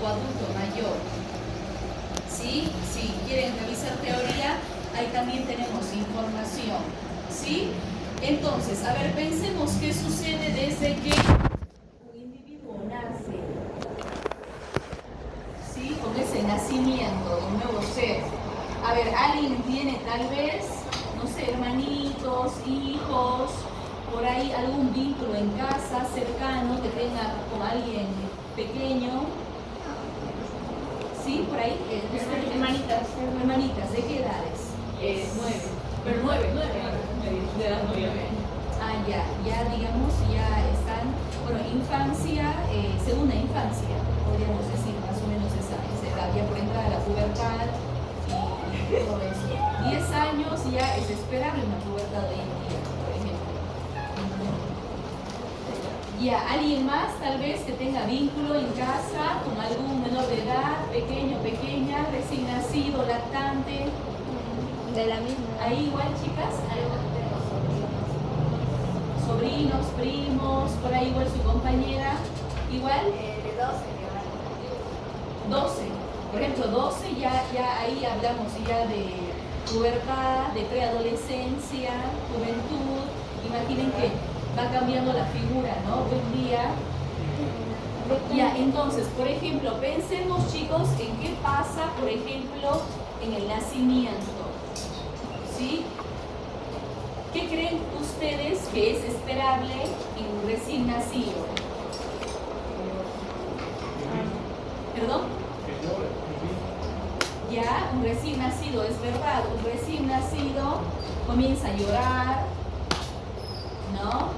adulto mayor. ¿Sí? Si quieren revisar teoría, ahí también tenemos información. ¿Sí? Entonces, a ver, pensemos qué sucede desde que un individuo nace. ¿Sí? Con ese nacimiento de un nuevo ser. A ver, alguien tiene tal vez, no sé, hermanitos, hijos, por ahí algún vínculo en casa cercano que tenga con alguien pequeño. ¿Sí? Por ahí. Hermanitas. Hermanitas, ¿de qué edades? 9. Pero 9. De edad 9. Ah, ya digamos, ya están, bueno, infancia, segunda infancia, podríamos decir, más o menos esa edad, ya por entrar a la pubertad y todo eso. 10 años ya es esperable una pubertad hoy en día, por ejemplo. Ya, alguien más tal vez que tenga vínculo en casa con algún menor de edad, pequeño, pequeña, recién nacido, lactante. De la misma. Ahí igual, chicas, sobrinos, primos, por ahí igual su compañera, igual. De 12. Por ejemplo, 12 ya ahí hablamos ya de pubertad, de preadolescencia, juventud. Imaginen que va cambiando la figura, ¿no? Hoy en día. Ya, entonces, por ejemplo, pensemos, chicos, en qué pasa, por ejemplo, en el nacimiento. ¿Sí? ¿Qué creen ustedes que es esperable en un recién nacido? ¿Perdón? Ya, un recién nacido, es verdad, un recién nacido comienza a llorar, ¿no?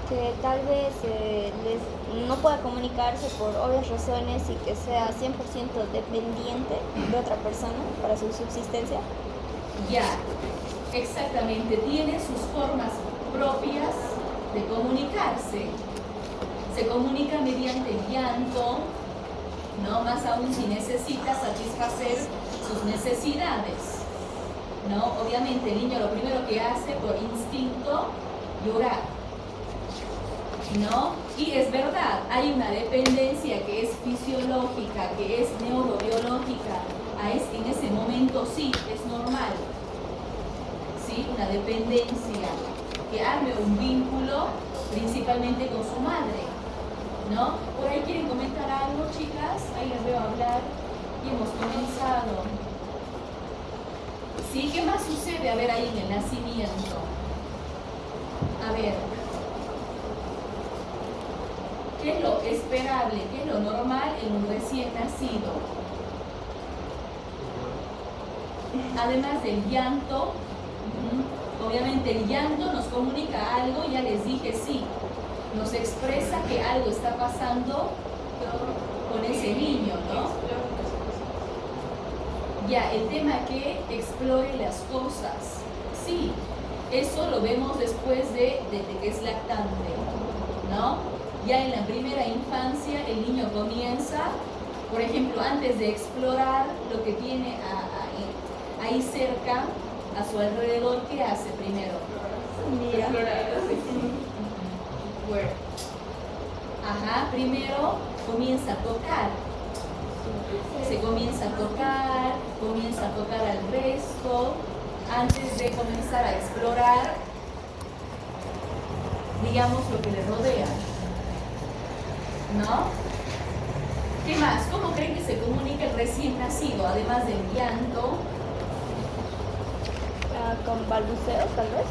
Que tal vez no pueda comunicarse por obvias razones y que sea 100% dependiente de otra persona para su subsistencia. Ya, exactamente, tiene sus formas propias de comunicarse. Se comunica mediante llanto, ¿no? Más aún si necesita satisfacer sus necesidades, ¿no? Obviamente el niño lo primero que hace por instinto, llorar, ¿no? Y es verdad, hay una dependencia que es fisiológica, que es neurobiológica, en ese momento sí, es normal, ¿sí? Una dependencia, que arme un vínculo principalmente con su madre, ¿no? Por ahí quieren comentar algo, chicas, ahí les veo hablar y hemos comenzado. ¿Sí? ¿Qué más sucede? A ver, ahí en el nacimiento. A ver, ¿qué es lo esperable, qué es lo normal en un recién nacido? Además del llanto, obviamente el llanto nos comunica algo, ya les dije sí, nos expresa que algo está pasando con ese niño, ¿no? Ya, el tema que explore las cosas, sí, eso lo vemos después de que es lactante, ¿no? Ya en la primera infancia el niño comienza, por ejemplo, antes de explorar lo que tiene ahí cerca, a su alrededor, ¿qué hace primero? Mira. Ajá, primero comienza a tocar. Se comienza a tocar al resto, antes de comenzar a explorar, digamos, lo que le rodea, ¿no? ¿Qué más? ¿Cómo creen que se comunica el recién nacido, además del llanto? Con balbuceos, tal vez.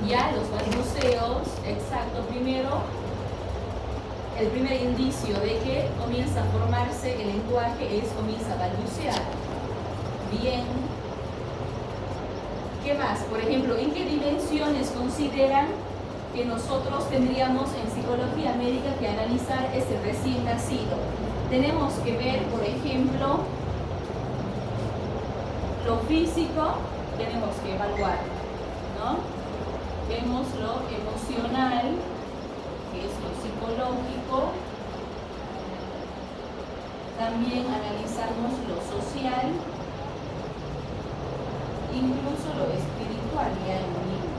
Ya, los balbuceos, exacto. Primero, el primer indicio de que comienza a formarse el lenguaje comienza a balbucear. Bien. ¿Qué más? Por ejemplo, ¿en qué dimensiones consideran que nosotros tendríamos en psicología médica que analizar ese recién nacido? Tenemos que ver, por ejemplo, lo físico, tenemos que evaluar, ¿no? Vemos lo emocional, que es lo psicológico. También analizamos lo social, incluso lo espiritual ya en un niño.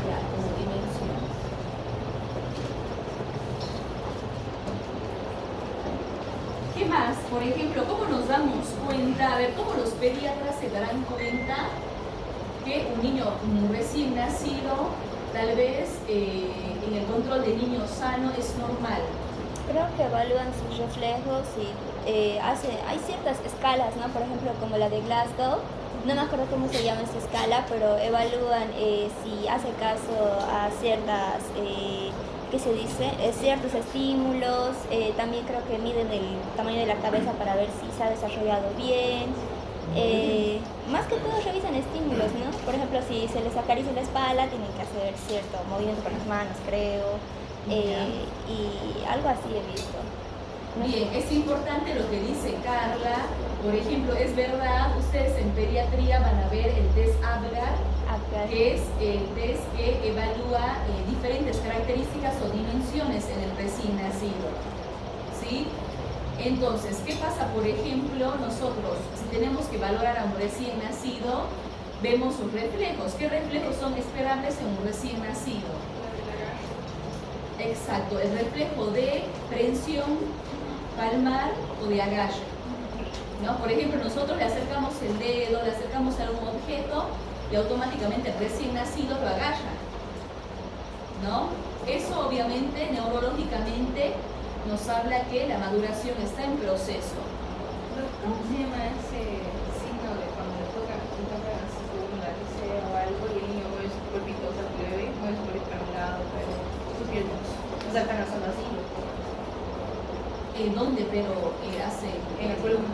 Ya, como dimensión. Por ejemplo, ¿cómo nos damos cuenta? A ver, ¿cómo los pediatras se darán cuenta que un niño recién nacido, tal vez en el control de niño sano es normal? Creo que evalúan sus reflejos y hay ciertas escalas, ¿no? Por ejemplo, como la de Glasgow. No me acuerdo cómo se llama esta escala, pero evalúan si hace caso a ciertas, ¿qué se dice? Ciertos estímulos. También creo que miden el tamaño de la cabeza para ver si se ha desarrollado bien. Más que todo revisan estímulos, ¿no? Por ejemplo, si se les acaricia la espalda, tienen que hacer cierto movimiento con las manos, creo. Y algo así he visto. Bien, es importante lo que dice Carla. Por ejemplo, es verdad, ustedes en pediatría van a ver el test Apgar, que es el test que evalúa diferentes características o dimensiones en el recién nacido. ¿Sí? Entonces, ¿qué pasa? Por ejemplo, nosotros, si tenemos que valorar a un recién nacido, vemos sus reflejos. ¿Qué reflejos son esperables en un recién nacido? Exacto, el reflejo de prensión palmar o de agallas, ¿no? Por ejemplo, nosotros le acercamos el dedo, le acercamos algún objeto y automáticamente el recién nacido lo agalla, ¿no? Eso obviamente neurológicamente nos habla que la maduración está en proceso. ¿Cómo se llama ese signo de cuando le toca así como una nariz o algo y el niño mueve su cuerpito, o sea, el bebé mueve su cuerpito a un lado, pero sus piernas no se están haciendo así? ¿Dónde? Pero hace... En la columna.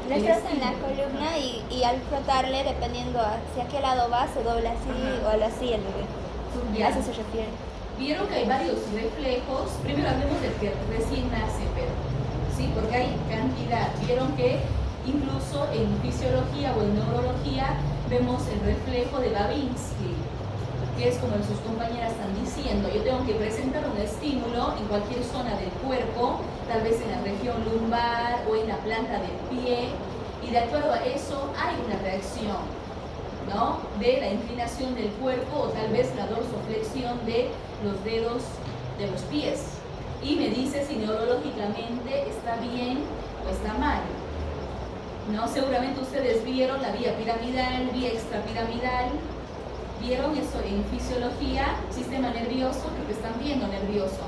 Le frota en la columna y al frotarle, dependiendo hacia qué lado va, se dobla así o así el bebé. A eso se refiere. Vieron que hay varios reflejos. Primero hablemos del que recién nace, pero sí, porque hay cantidad. Vieron que incluso en fisiología o en neurología vemos el reflejo de Babinski, que es como sus compañeras están diciendo. Yo tengo que presentar un estímulo en cualquier zona del cuerpo, tal vez en la región lumbar o en la planta del pie, y de acuerdo a eso hay una reacción, ¿no? De la inclinación del cuerpo o tal vez la dorsoflexión de los dedos de los pies. Y me dice si neurológicamente está bien o está mal, ¿no? Seguramente ustedes vieron la vía piramidal, vía extrapiramidal. ¿Vieron eso en fisiología? Sistema nervioso, creo que están viendo nervioso.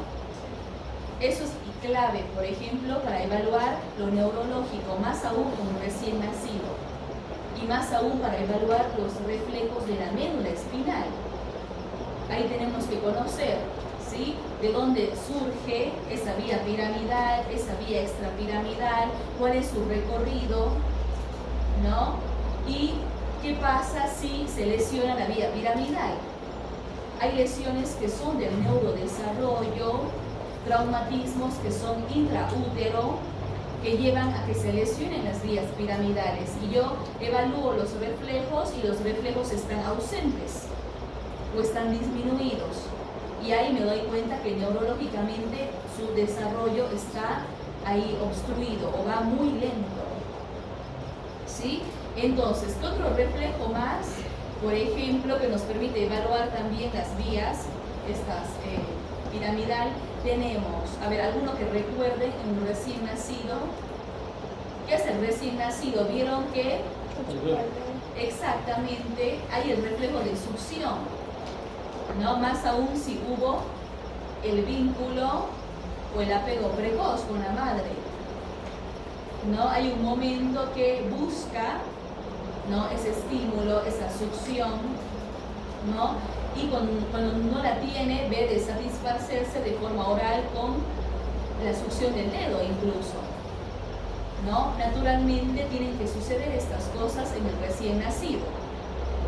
Eso es clave, por ejemplo, para evaluar lo neurológico, más aún en un recién nacido. Y más aún para evaluar los reflejos de la médula espinal. Ahí tenemos que conocer, ¿sí?, de dónde surge esa vía piramidal, esa vía extrapiramidal, cuál es su recorrido, ¿no? Y ¿qué pasa si se lesiona la vía piramidal? Hay lesiones que son del neurodesarrollo, traumatismos que son intraútero, que llevan a que se lesionen las vías piramidales. Y yo evalúo los reflejos y los reflejos están ausentes o están disminuidos. Y ahí me doy cuenta que neurológicamente su desarrollo está ahí obstruido o va muy lento. ¿Sí? Entonces, ¿qué otro reflejo más? Por ejemplo, que nos permite evaluar también las vías, piramidal, tenemos, a ver, alguno que recuerden en un recién nacido. ¿Qué es el recién nacido? Vieron que exactamente hay el reflejo de succión, ¿no? Más aún si hubo el vínculo o el apego precoz con la madre, ¿no? Hay un momento que busca, ¿no?, ese estímulo, esa succión, ¿no? Y cuando no la tiene, ve de satisfacerse de forma oral con la succión del dedo incluso, ¿no? Naturalmente tienen que suceder estas cosas en el recién nacido.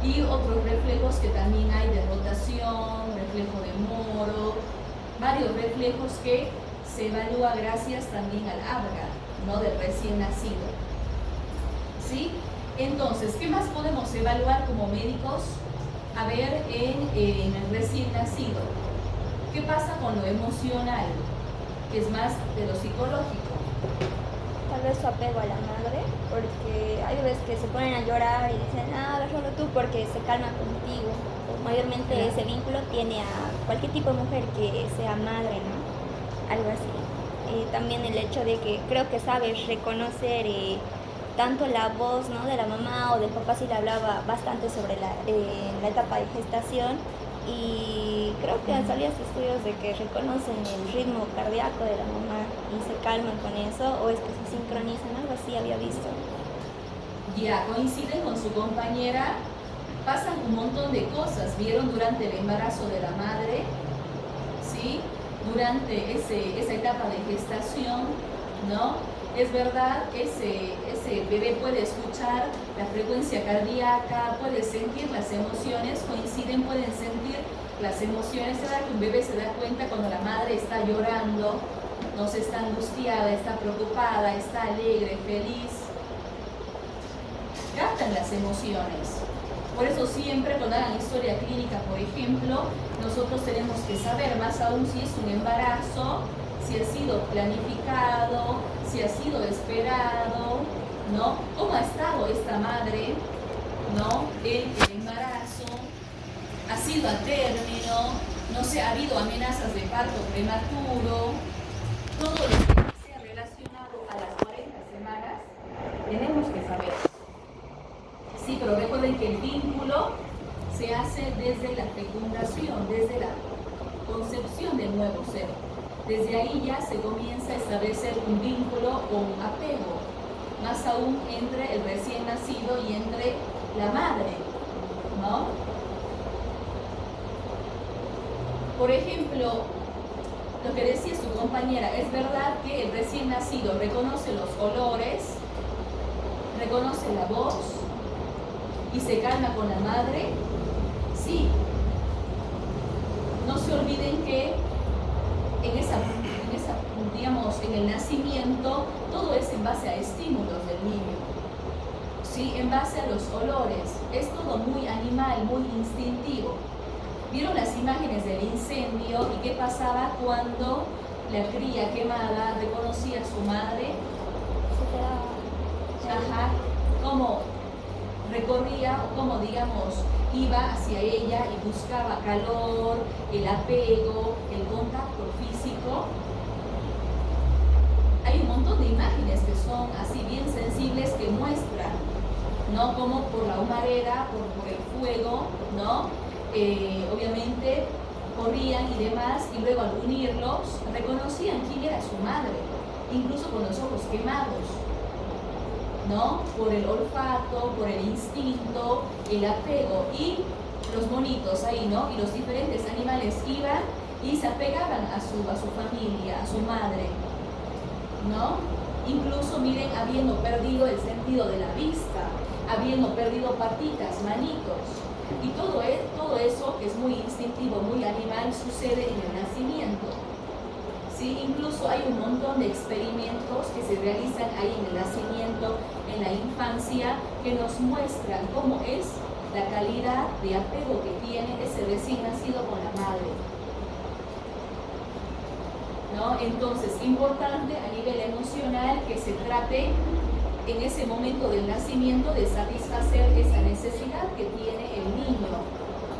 Y otros reflejos que también hay de rotación, reflejo de Moro, varios reflejos que se evalúa gracias también al Apgar, ¿no?, del recién nacido. ¿Sí? Entonces, ¿qué más podemos evaluar como médicos? A ver, en el recién nacido, ¿qué pasa con lo emocional? Que es más de lo psicológico. Tal vez su apego a la madre, porque hay veces que se ponen a llorar y dicen, agárralo tú porque se calma contigo. Mayormente ese vínculo tiene a cualquier tipo de mujer que sea madre, ¿no? Algo así. también el hecho de que creo que sabes reconocer tanto la voz, ¿no?, de la mamá o del papá, si le hablaba bastante sobre la etapa de gestación, y creo que han salido estudios de que reconocen el ritmo cardíaco de la mamá y se calman con eso, o es que se sincronizan, algo así había visto. Ya coinciden con su compañera, pasan un montón de cosas, vieron durante el embarazo de la madre, ¿sí? Durante esa etapa de gestación, ¿no? Es verdad, ese bebé puede escuchar la frecuencia cardíaca, puede sentir las emociones, coinciden, pueden sentir las emociones. Es verdad que un bebé se da cuenta cuando la madre está llorando, no se está angustiada, está preocupada, está alegre, feliz. Captan las emociones. Por eso siempre cuando hagan historia clínica, por ejemplo, nosotros tenemos que saber, más aún si es un embarazo, si ha sido planificado, si ha sido esperado, ¿no? ¿Cómo ha estado esta madre, ¿no?, en el embarazo? ¿Ha sido a término? No sé, ha habido amenazas de parto prematuro. Todo lo que sea relacionado a las 40 semanas, tenemos que saber. Sí, pero recuerden que el vínculo se hace desde la fecundación, desde la concepción del nuevo ser. Desde ahí ya se comienza a establecer un vínculo o un apego, más aún entre el recién nacido y entre la madre, ¿no? Por ejemplo, lo que decía su compañera, es verdad que el recién nacido reconoce los olores, reconoce la voz y se calma con la madre. Sí. No se olviden que digamos, en el nacimiento, todo es en base a estímulos del niño, ¿sí? En base a los olores, es todo muy animal, muy instintivo. ¿Vieron las imágenes del incendio y qué pasaba cuando la cría quemada reconocía a su madre? Ajá, cómo recorría o cómo, digamos, iba hacia ella y buscaba calor, el apego, el contacto físico. Hay un montón de imágenes que son así bien sensibles que muestran, ¿no?, como por la humareda, por el fuego, ¿no? Obviamente corrían y demás, y luego al unirlos reconocían quién era su madre, incluso con los ojos quemados, ¿no? Por el olfato, por el instinto, el apego, y los monitos ahí, ¿no? Y los diferentes animales iban y se apegaban a su familia, a su madre, ¿no? Incluso, miren, habiendo perdido el sentido de la vista, habiendo perdido patitas, manitos, y todo eso que es muy instintivo, muy animal, sucede en el nacimiento. ¿Sí? Incluso hay un montón de experimentos que se realizan ahí en el nacimiento, en la infancia, que nos muestran cómo es la calidad de apego que tiene ese recién nacido con la madre, ¿no? Entonces, importante a nivel emocional que se trate en ese momento del nacimiento de satisfacer esa necesidad que tiene el niño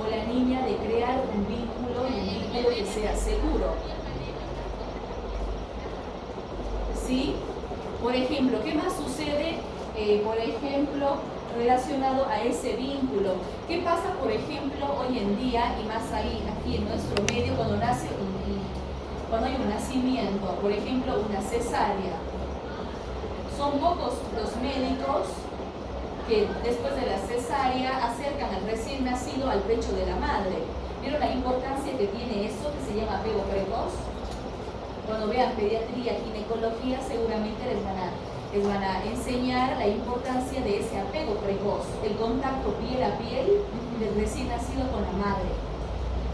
o la niña de crear un vínculo y un vínculo que sea seguro. ¿Sí? Por ejemplo, ¿qué más sucede, por ejemplo, relacionado a ese vínculo? ¿Qué pasa, por ejemplo, hoy en día, y más ahí, aquí en nuestro medio, cuando hay un nacimiento, por ejemplo, una cesárea? Son pocos los médicos que después de la cesárea acercan al recién nacido al pecho de la madre. ¿Vieron la importancia que tiene eso, que se llama apego precoz? Cuando vean pediatría, ginecología, seguramente les van a enseñar la importancia de ese apego precoz, el contacto piel a piel del recién nacido con la madre.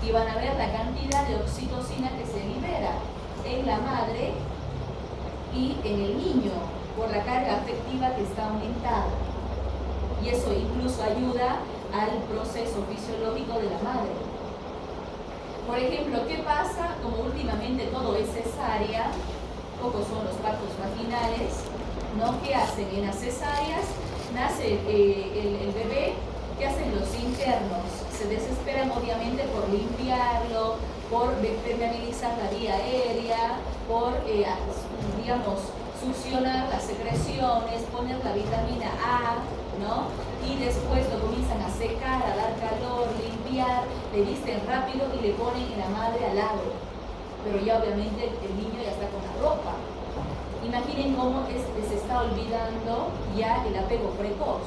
Y van a ver la cantidad de oxitocina que se libera en la madre y en el niño por la carga afectiva que está aumentada. Y eso incluso ayuda al proceso fisiológico de la madre. Por ejemplo, ¿qué pasa? Como últimamente todo es cesárea, pocos son los partos vaginales, ¿no? ¿Qué hacen? En las cesáreas nace el bebé, ¿qué hacen los internos? Se desesperan obviamente por limpiarlo, por permeabilizar la vía aérea, por, digamos, succionar las secreciones, poner la vitamina A, ¿no? Y después lo comienzan a secar, a dar calor, limpiar, le visten rápido y le ponen en la madre al lado. Pero ya obviamente el niño ya está con la ropa. Imaginen cómo se está olvidando ya el apego precoz.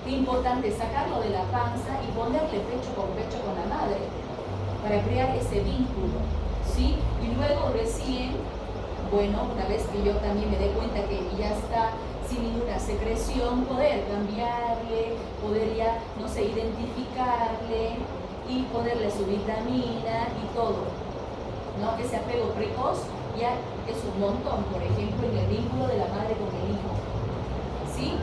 Qué importante es sacarlo de la panza y ponerle pecho con la madre para crear ese vínculo, ¿sí? Y luego recién, bueno, una vez que yo también me dé cuenta que ya está sin ninguna secreción, poder cambiarle, poder ya, no sé, identificarle y ponerle su vitamina y todo, ¿no? Ese apego precoz ya es un montón, por ejemplo, en el vínculo de la madre con el hijo, ¿sí?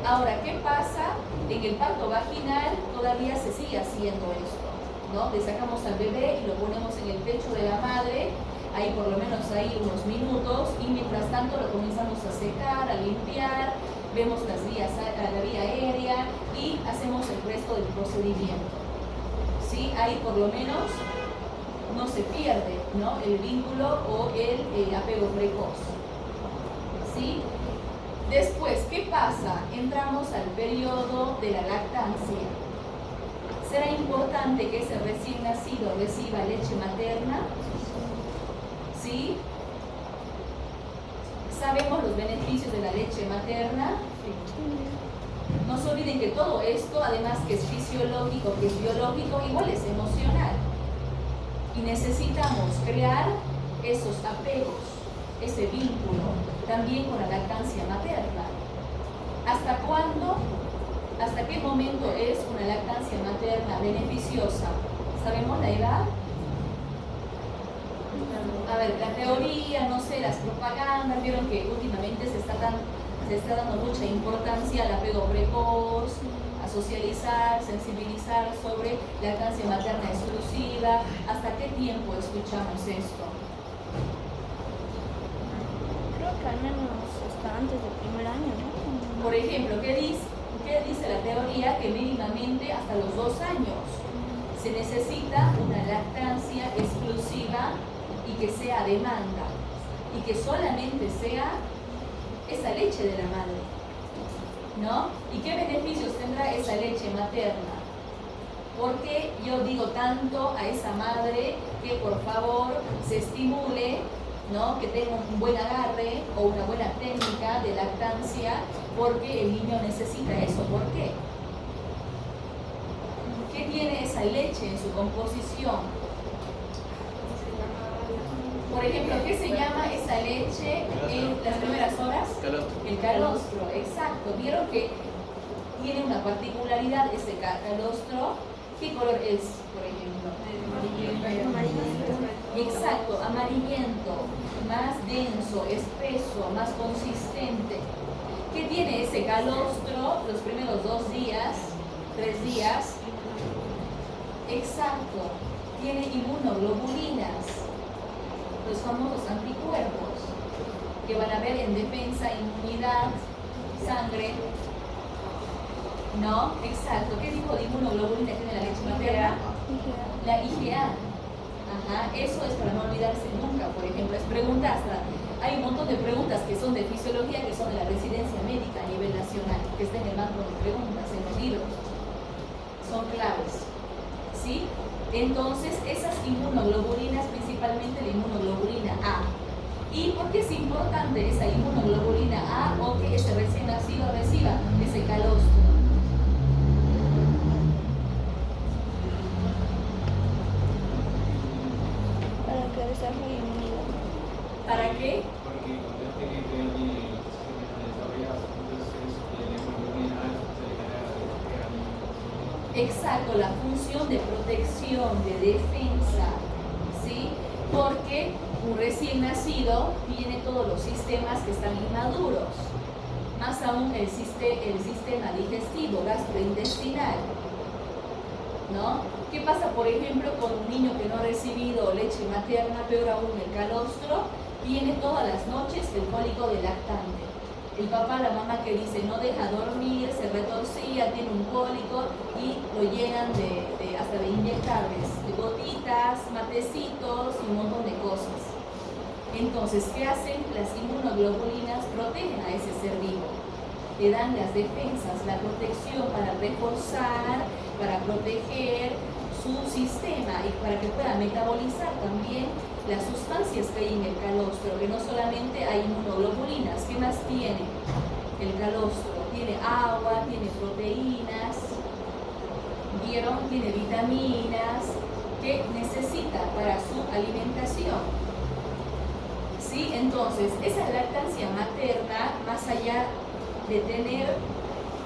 Ahora, ¿qué pasa? En el parto vaginal todavía se sigue haciendo esto, ¿no? Le sacamos al bebé y lo ponemos en el pecho de la madre, ahí por lo menos ahí unos minutos, y mientras tanto lo comenzamos a secar, a limpiar, vemos la vía aérea y hacemos el resto del procedimiento, ¿sí? Ahí por lo menos no se pierde, ¿no? El vínculo o el apego precoz, ¿sí? Después, ¿qué pasa? Entramos al periodo de la lactancia. ¿Será importante que ese recién nacido reciba leche materna? ¿Sí? ¿Sabemos los beneficios de la leche materna? No se olviden que todo esto, además que es fisiológico, que es biológico, igual es emocional. Y necesitamos crear esos apegos, ese vínculo, también con la lactancia materna. ¿Hasta cuándo? ¿Hasta qué momento es una lactancia materna beneficiosa? ¿Sabemos la edad? A ver, la teoría, no sé, las propagandas, vieron que últimamente se está dando mucha importancia al apego precoz, a socializar, sensibilizar sobre lactancia materna exclusiva. ¿Hasta qué tiempo escuchamos esto? Creo que al menos hasta antes del primer año, ¿no? Por ejemplo, ¿qué dice la teoría? Que mínimamente hasta los 2 años se necesita una lactancia exclusiva y que sea a demanda y que solamente sea esa leche de la madre, ¿no? ¿Y qué beneficios tendrá esa leche materna? Porque yo digo tanto a esa madre que por favor se estimule, ¿no? Que tenga un buen agarre o una buena técnica de lactancia, porque el niño necesita eso. ¿Por qué? ¿Qué tiene esa leche en su composición? Por ejemplo, ¿qué se llama esa leche en las primeras horas? Calostro. El calostro, exacto. Vieron que tiene una particularidad ese calostro. ¿Qué color es, por ejemplo? Amarillento. Exacto, amarillento, más denso, espeso, más consistente. ¿Qué tiene ese calostro los primeros 2 días, 3 días? Exacto, tiene inmunoglobulinas, los famosos anticuerpos, que van a ver en defensa, inmunidad, sangre. ¿No? Exacto. ¿Qué tipo de inmunoglobulina tiene la leche materna? La IgA. Ajá, eso es para no olvidarse nunca. Por ejemplo, es preguntas. Hay un montón de preguntas que son de fisiología, que son de la residencia médica a nivel nacional, que está en el banco de preguntas, en los libros. Son claves. ¿Sí? Entonces, esas inmunoglobulinas, principalmente la inmunoglobulina A. ¿Y por qué es importante esa inmunoglobulina A o que ese recién nacido reciba ese calostro? Para que desarrolle inmunidad. ¿Para qué? Porque cuando este que tiene el sistema desarrollado, entonces la hemoglobina alta se le carga de Exacto, la función de protección, de defensa, ¿sí? Porque un recién nacido tiene todos los sistemas que están inmaduros, más aún el sistema digestivo, gastrointestinal, ¿no? ¿Qué pasa, por ejemplo, con un niño que no ha recibido leche materna, peor aún el calostro? Tiene todas las noches el cólico de lactante. El papá, la mamá que dice no deja dormir, se retorcía, tiene un cólico y lo llenan hasta de inyectables, de gotitas, matecitos y un montón de cosas. Entonces, ¿qué hacen? Las inmunoglobulinas protegen a ese ser vivo. Le dan las defensas, la protección para reforzar, para proteger su sistema y para que pueda metabolizar también las sustancias que hay en el calostro, que no solamente hay inmunoglobulinas. ¿Qué más tiene el calostro? Tiene agua, tiene proteínas, ¿vieron? Tiene vitaminas que necesita para su alimentación. ¿Sí? Entonces, esa lactancia materna, más allá de tener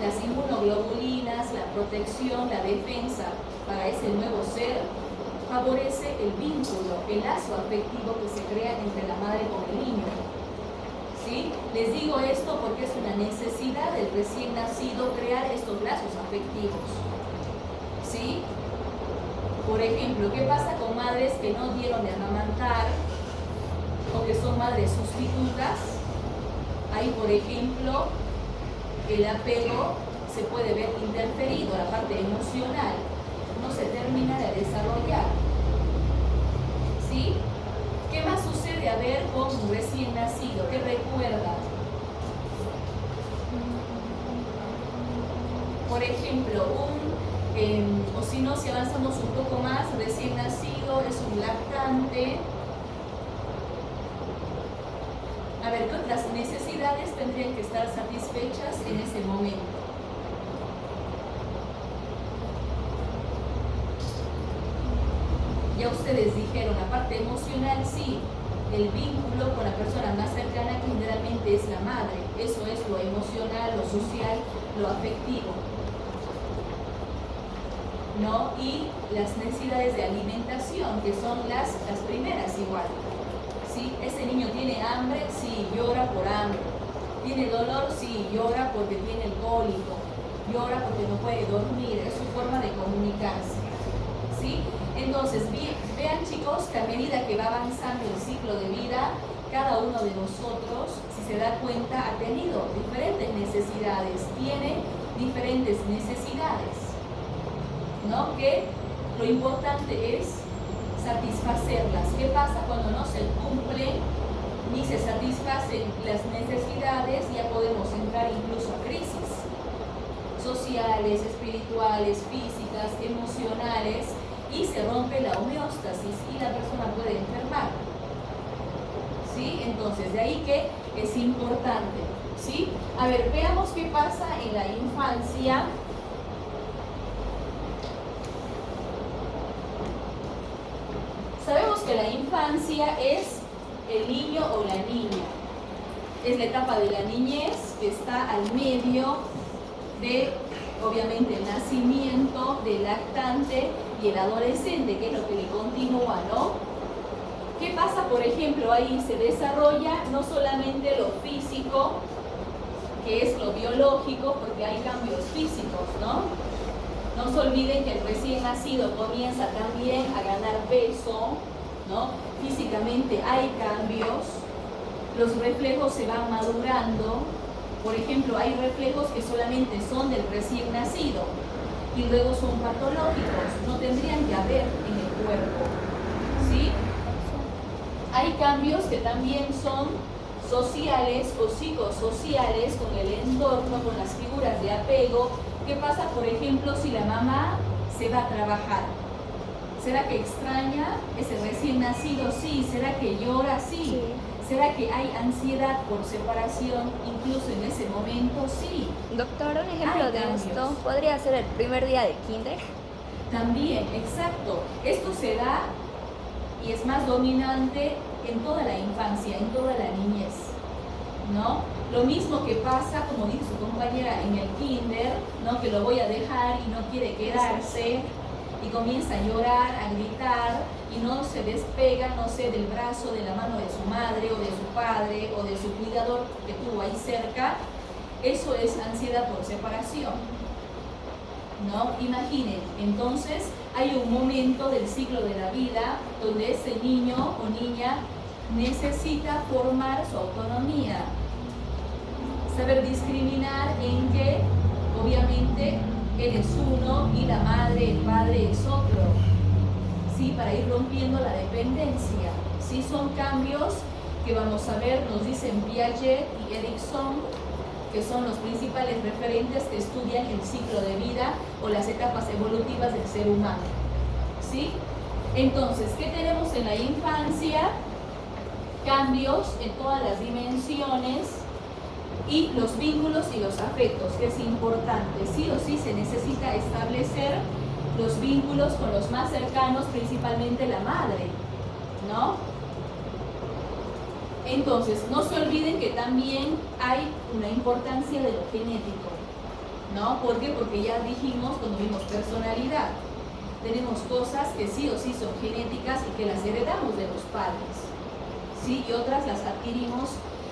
las inmunoglobulinas, la protección, la defensa para ese nuevo ser, favorece el vínculo, el lazo afectivo que se crea entre la madre con el niño. ¿Sí? Les digo esto porque es una necesidad del recién nacido crear estos lazos afectivos. ¿Sí? Por ejemplo, ¿qué pasa con madres que no dieron de amamantar o que son madres sustitutas? Ahí, por ejemplo, el apego se puede ver interferido, la parte emocional no se termina de desarrollar. ¿Sí? ¿Qué más sucede a ver con un recién nacido? ¿Qué recuerda? Por ejemplo, o si no, si avanzamos un poco más, recién nacido es un lactante. A ver, ¿qué otras necesidades tendrían que estar satisfechas en ese momento? Ya ustedes dijeron, la parte emocional sí, el vínculo con la persona más cercana que generalmente es la madre. Eso es lo emocional, lo social, lo afectivo, ¿no? Y las necesidades de alimentación, que son las primeras igual. ¿Sí? Ese niño tiene hambre, sí, llora por hambre. Tiene dolor, sí, llora porque tiene el cólico. Llora porque no puede dormir, es su forma de comunicarse. ¿Sí? Entonces, vean chicos que a medida que va avanzando el ciclo de vida, cada uno de nosotros, si se da cuenta, ha tenido diferentes necesidades, tiene diferentes necesidades, ¿no? Que lo importante es satisfacerlas. ¿Qué pasa cuando no se cumplen ni se satisfacen las necesidades? Ya podemos entrar incluso a crisis sociales, espirituales, físicas, emocionales, y se rompe la homeostasis y la persona puede enfermar. ¿Sí? Entonces, de ahí que es importante. ¿Sí? A ver, veamos qué pasa en la infancia. Sabemos que la infancia es el niño o la niña. Es la etapa de la niñez que está al medio de, obviamente, el nacimiento del lactante y el adolescente, que es lo que le continúa, ¿no? ¿Qué pasa? Por ejemplo, ahí se desarrolla no solamente lo físico, que es lo biológico, porque hay cambios físicos, ¿no? No se olviden que el recién nacido comienza también a ganar peso, ¿no? Físicamente hay cambios, los reflejos se van madurando. Por ejemplo, hay reflejos que solamente son del recién nacido y luego son patológicos, no tendrían que haber en el cuerpo. ¿Sí? Hay cambios que también son sociales o psicosociales con el entorno, con las figuras de apego. ¿Qué pasa, por ejemplo, si la mamá se va a trabajar? ¿Será que extraña ese recién nacido? Sí. ¿Será que llora? Sí. ¿Será que hay ansiedad por separación incluso en ese momento? Sí. Doctor, un ejemplo de esto podría ser el primer día de kinder. También, exacto. Esto se da y es más dominante en toda la infancia, en toda la niñez, ¿no? Lo mismo que pasa, como dice su compañera, en el kinder, ¿no? Que lo voy a dejar y no quiere quedarse y comienza a llorar, a gritar y no se despega, no sé, del brazo, de la mano de su madre o de su padre o de su cuidador que tuvo ahí cerca. Eso es ansiedad por separación, ¿no? Imaginen, entonces hay un momento del ciclo de la vida donde ese niño o niña necesita formar su autonomía, saber discriminar en que obviamente él es uno y la madre, el padre es otro, ¿sí? Para ir rompiendo la dependencia, ¿sí? Son cambios que vamos a ver, nos dicen Piaget y Erikson, que son los principales referentes que estudian el ciclo de vida o las etapas evolutivas del ser humano. ¿Sí? Entonces, ¿qué tenemos en la infancia? Cambios en todas las dimensiones y los vínculos y los afectos, que es importante. Sí o sí se necesita establecer los vínculos con los más cercanos, principalmente la madre, ¿no? Entonces, no se olviden que también hay una importancia de lo genético, ¿no? ¿Por qué? Porque ya dijimos cuando vimos personalidad, tenemos cosas que sí o sí son genéticas y que las heredamos de los padres, ¿sí? Y otras las adquirimos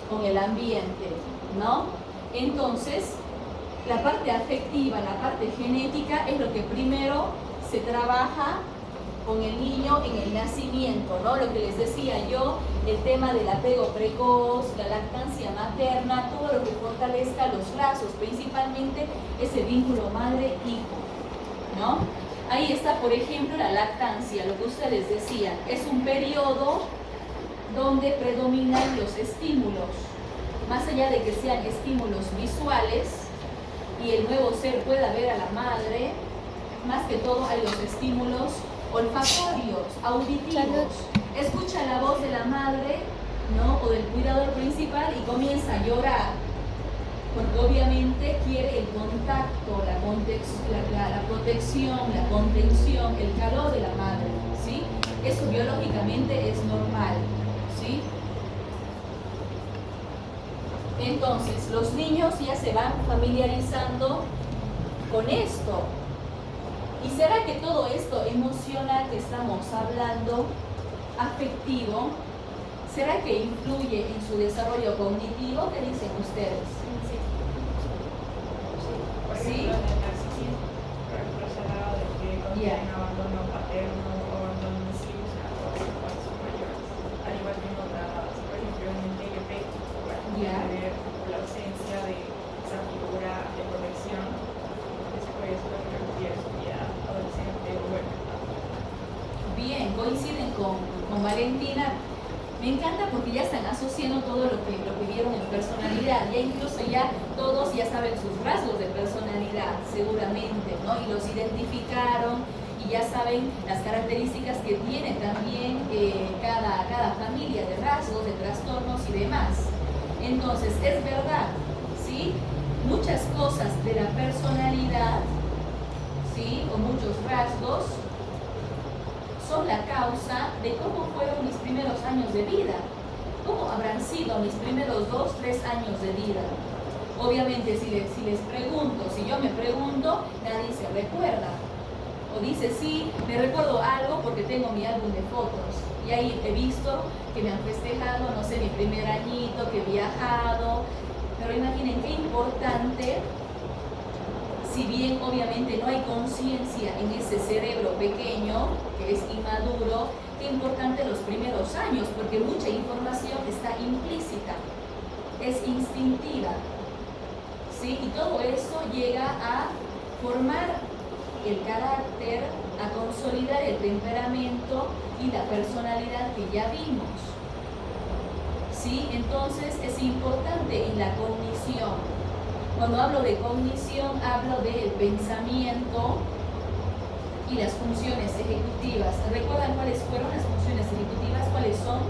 con el ambiente, ¿no? Entonces, la parte afectiva, la parte genética es lo que primero se trabaja con el niño en el nacimiento, ¿no? Lo que les decía yo, el tema del apego precoz, la lactancia materna, todo lo que fortalezca los lazos, principalmente ese vínculo madre-hijo, ¿no? Ahí está, por ejemplo, la lactancia, lo que ustedes decían, es un periodo donde predominan los estímulos, más allá de que sean estímulos visuales y el nuevo ser pueda ver a la madre, más que todo hay los estímulos olfatorios, auditivos. Escucha la voz de la madre, ¿no? O del cuidador principal y comienza a llorar, porque obviamente quiere el contacto, la protección, la contención, el calor de la madre, ¿sí? Eso biológicamente es normal, ¿sí? Entonces, los niños ya se van familiarizando con esto. ¿Y será que todo esto emocional que estamos hablando, afectivo, será que influye en su desarrollo cognitivo? ¿Qué dicen ustedes? Sí. Por ¿Sí? ejemplo, en el narcisismo, por ejemplo, se hablaba de que cuando tienen abandono paterno o abandono masivo, se cuando son mayores. Al igual que en otras, por ejemplo, en el TLP, Ya. ver la ausencia de esa figura de protección después de la vida adolescente o bueno. Bien, coinciden con Valentina. Me encanta porque ya están asociando todo lo que vieron en personalidad. Ya incluso ya todos ya saben sus rasgos de personalidad, seguramente, ¿no? Y los identificaron y ya saben las características que tiene también cada familia de rasgos, de trastornos y demás. Entonces, es verdad, ¿sí? Muchas cosas de la personalidad, ¿sí? O muchos rasgos son la causa de cómo fueron mis primeros años de vida. ¿Cómo habrán sido mis primeros 2, 3 años de vida? Obviamente, si les pregunto, si yo me pregunto, nadie se recuerda. O dice, sí, me recuerdo algo porque tengo mi álbum de fotos. Y ahí he visto que me han festejado, no sé, mi primer añito, que he viajado. Pero imaginen qué importante, si bien obviamente no hay conciencia en ese cerebro pequeño, que es inmaduro, qué importante los primeros años, porque mucha información está implícita, es instintiva, ¿sí? Y todo eso llega a formar el carácter, a consolidar el temperamento y la personalidad que ya vimos, ¿sí? Entonces es importante en la cognición. Cuando hablo de cognición, hablo del pensamiento y las funciones ejecutivas. ¿Recuerdan cuáles fueron las funciones ejecutivas? ¿Cuáles son?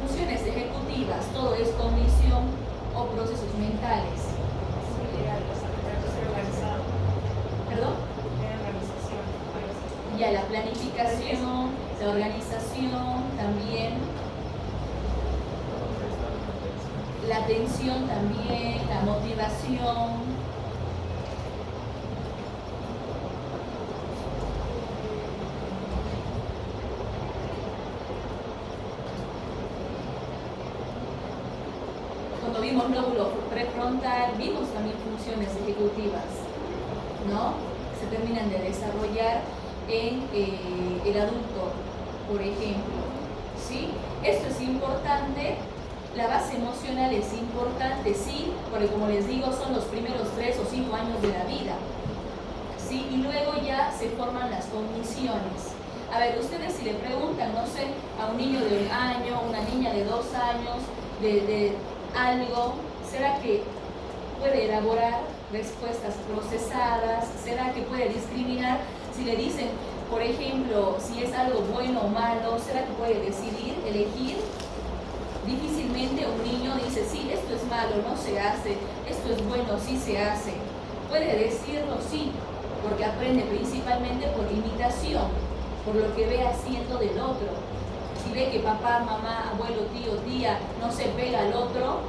Funciones ejecutivas, todo es cognición o procesos mentales. ¿Perdón? Ya, la planificación, la organización también. La atención también, la motivación. Cuando vimos lóbulo prefrontal, vimos también funciones ejecutivas, ¿no? Se terminan de desarrollar en el adulto, por ejemplo, ¿sí? Esto es importante. La base emocional es importante, sí, porque como les digo, son los primeros 3 o 5 años de la vida, ¿sí? Y luego ya se forman las cogniciones. A ver, ustedes si le preguntan, no sé, a un niño de 1 año, una niña de 2 años, de algo, ¿será que puede elaborar respuestas procesadas? ¿Será que puede discriminar? Si le dicen, por ejemplo, si es algo bueno o malo, ¿será que puede decidir, elegir? Difícilmente un niño dice, sí, esto es malo, no se hace, esto es bueno, sí se hace. Puede decirlo, sí, porque aprende principalmente por imitación, por lo que ve haciendo del otro. Si ve que papá, mamá, abuelo, tío, tía no se pega al otro,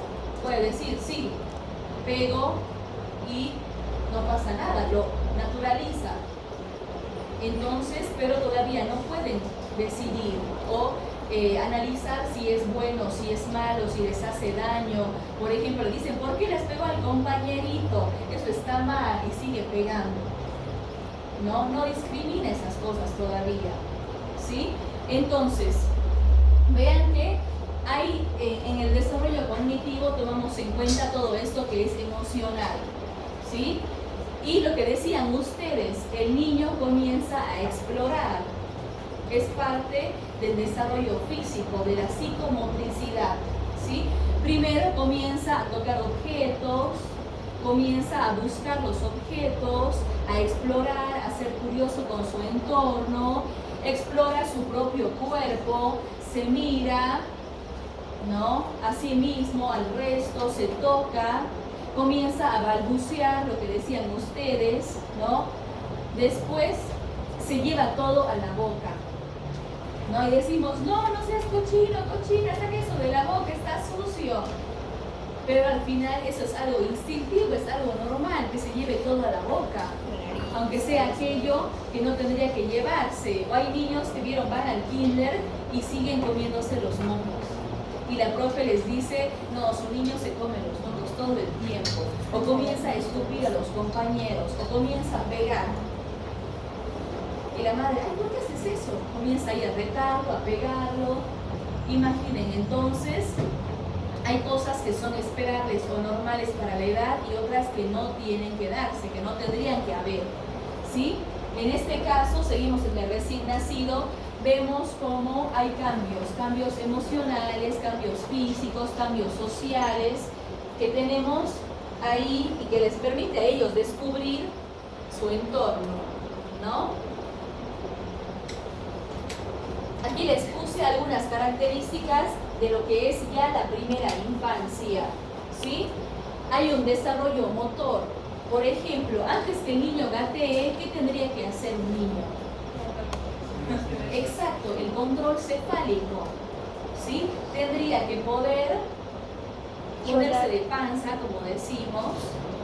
puede decir, sí, pego y no pasa nada, lo naturaliza. Entonces, pero todavía no pueden decidir o analizar si es bueno, si es malo, si les hace daño. Por ejemplo, le dicen, ¿por qué les pegó al compañerito? Eso está mal y sigue pegando. No discrimina esas cosas todavía, ¿sí? Entonces, vean que hay en el desarrollo cognitivo tomamos en cuenta todo esto que es emocional, ¿sí? Y lo que decían ustedes, el niño comienza a explorar, es parte del desarrollo físico, de la psicomotricidad, ¿sí? Primero comienza a tocar objetos, comienza a buscar los objetos, a explorar, a ser curioso con su entorno, explora su propio cuerpo, se mira, ¿no? A sí mismo, al resto, se toca, comienza a balbucear lo que decían ustedes, ¿no? Después se lleva todo a la boca, ¿no? Y decimos, no seas cochino, cochina, saca eso de la boca, está sucio. Pero al final eso es algo instintivo, es algo normal, que se lleve todo a la boca, aunque sea aquello que no tendría que llevarse. O hay niños que van al kinder y siguen comiéndose los mocos. Y la profe les dice, no, su niño se come los mocos todo el tiempo. O comienza a escupir a los compañeros, o comienza a pegar. Y la madre, ay, ¿por qué haces eso? Comienza ahí a retarlo, a pegarlo. Imaginen, entonces, hay cosas que son esperables o normales para la edad y otras que no tienen que darse, que no tendrían que haber, ¿sí? En este caso, seguimos en el recién nacido, vemos cómo hay cambios emocionales, cambios físicos, cambios sociales que tenemos ahí y que les permite a ellos descubrir su entorno, ¿no? Aquí les puse algunas características de lo que es ya la primera infancia, ¿sí? Hay un desarrollo motor. Por ejemplo, antes que el niño gatee, ¿qué tendría que hacer un niño? Exacto, el control cefálico, ¿sí? Tendría que poder ponerse de panza, como decimos,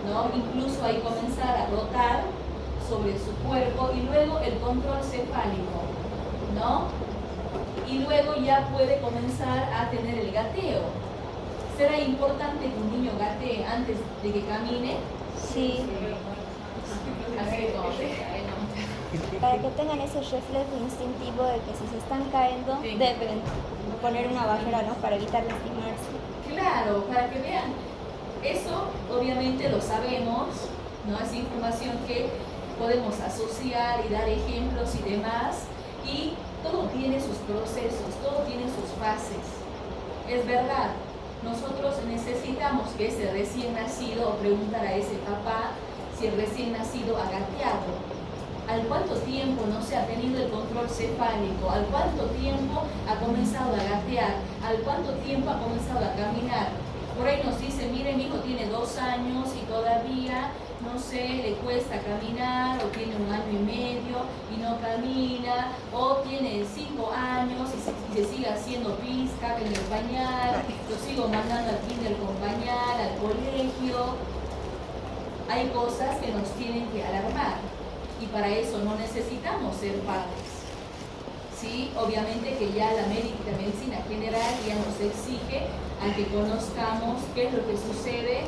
¿no? Incluso ahí comenzar a rotar sobre su cuerpo y luego el control cefálico, ¿no? Y luego ya puede comenzar a tener el gateo. ¿Será importante que un niño gatee antes de que camine? Sí. Así como Para que tengan ese reflejo instintivo de que si se están cayendo, sí, deben poner una barrera, ¿no? Para evitar lastimarse. claro, para que vean. Eso obviamente lo sabemos, ¿no? Es información que podemos asociar y dar ejemplos y demás. Y todo tiene sus procesos, todo tiene sus fases. Es verdad, nosotros necesitamos que ese recién nacido, o preguntar a ese papá si el recién nacido ha gateado. ¿Al cuánto tiempo no se ha tenido el control cefálico? ¿Al cuánto tiempo ha comenzado a gatear? ¿Al cuánto tiempo ha comenzado a caminar? Por ahí nos dice, mire, mi hijo tiene 2 años y todavía, no sé, le cuesta caminar, o tiene 1 año y medio y no camina, o tiene 5 años y se sigue haciendo pizca en el pañal, lo sigo mandando al kinder con pañal, al colegio. Hay cosas que nos tienen que alarmar y para eso no necesitamos ser padres. Sí, obviamente que ya la medicina general ya nos exige a que conozcamos qué es lo que sucede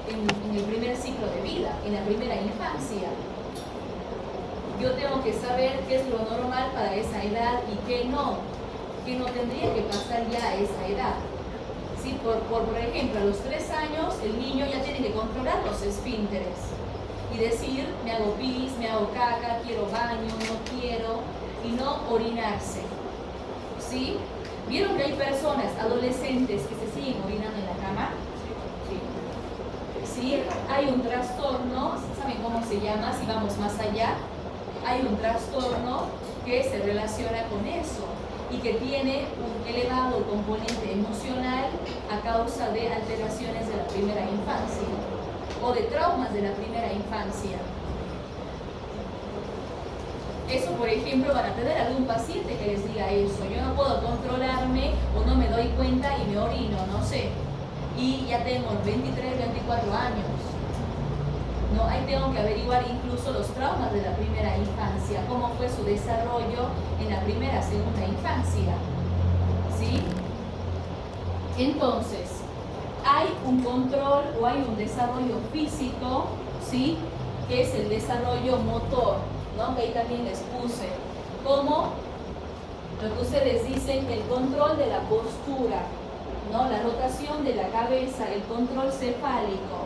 en el primer ciclo de vida, en la primera infancia. Yo tengo que saber qué es lo normal para esa edad y qué no tendría que pasar ya a esa edad. ¿Sí? Por ejemplo, a los 3 años el niño ya tiene que controlar los esfínteres y decir, me hago pis, me hago caca, quiero baño, no quiero. y no orinarse. ¿Sí? ¿Vieron que hay personas, adolescentes, que se siguen orinando en la cama? Sí. Hay un trastorno, ¿saben cómo se llama? Si vamos más allá, hay un trastorno que se relaciona con eso y que tiene un elevado componente emocional a causa de alteraciones de la primera infancia o de traumas de la primera infancia. Eso, por ejemplo, van a tener algún paciente que les diga eso. Yo no puedo controlarme o no me doy cuenta y me orino, no sé. Y ya tengo 23, 24 años. No, ahí tengo que averiguar incluso los traumas de la primera infancia, cómo fue su desarrollo en la primera, segunda infancia. ¿Sí? Entonces, hay un control o hay un desarrollo físico, ¿sí? Que es el desarrollo motor, ¿no? Que ahí también les puse. Como lo que ustedes dicen, el control de la postura, ¿no? La rotación de la cabeza, el control cefálico,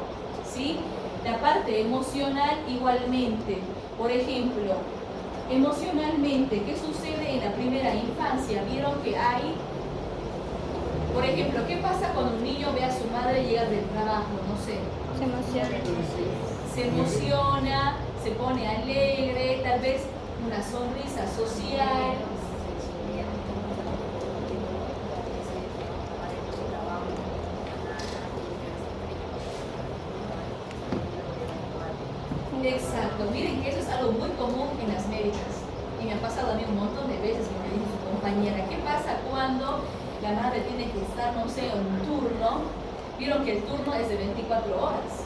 ¿sí? La parte emocional igualmente. Por ejemplo, emocionalmente, ¿qué sucede en la primera infancia? Vieron que hay, por ejemplo, ¿qué pasa cuando un niño ve a su madre llegar del trabajo? No sé. Se emociona. Se emociona, se pone alegre, tal vez una sonrisa social. Exacto, miren que eso es algo muy común en las médicas y me ha pasado a mí un montón de veces, como me dijo su compañera. ¿Qué pasa cuando la madre tiene que estar, no sé, en un turno? Vieron que el turno es de 24 horas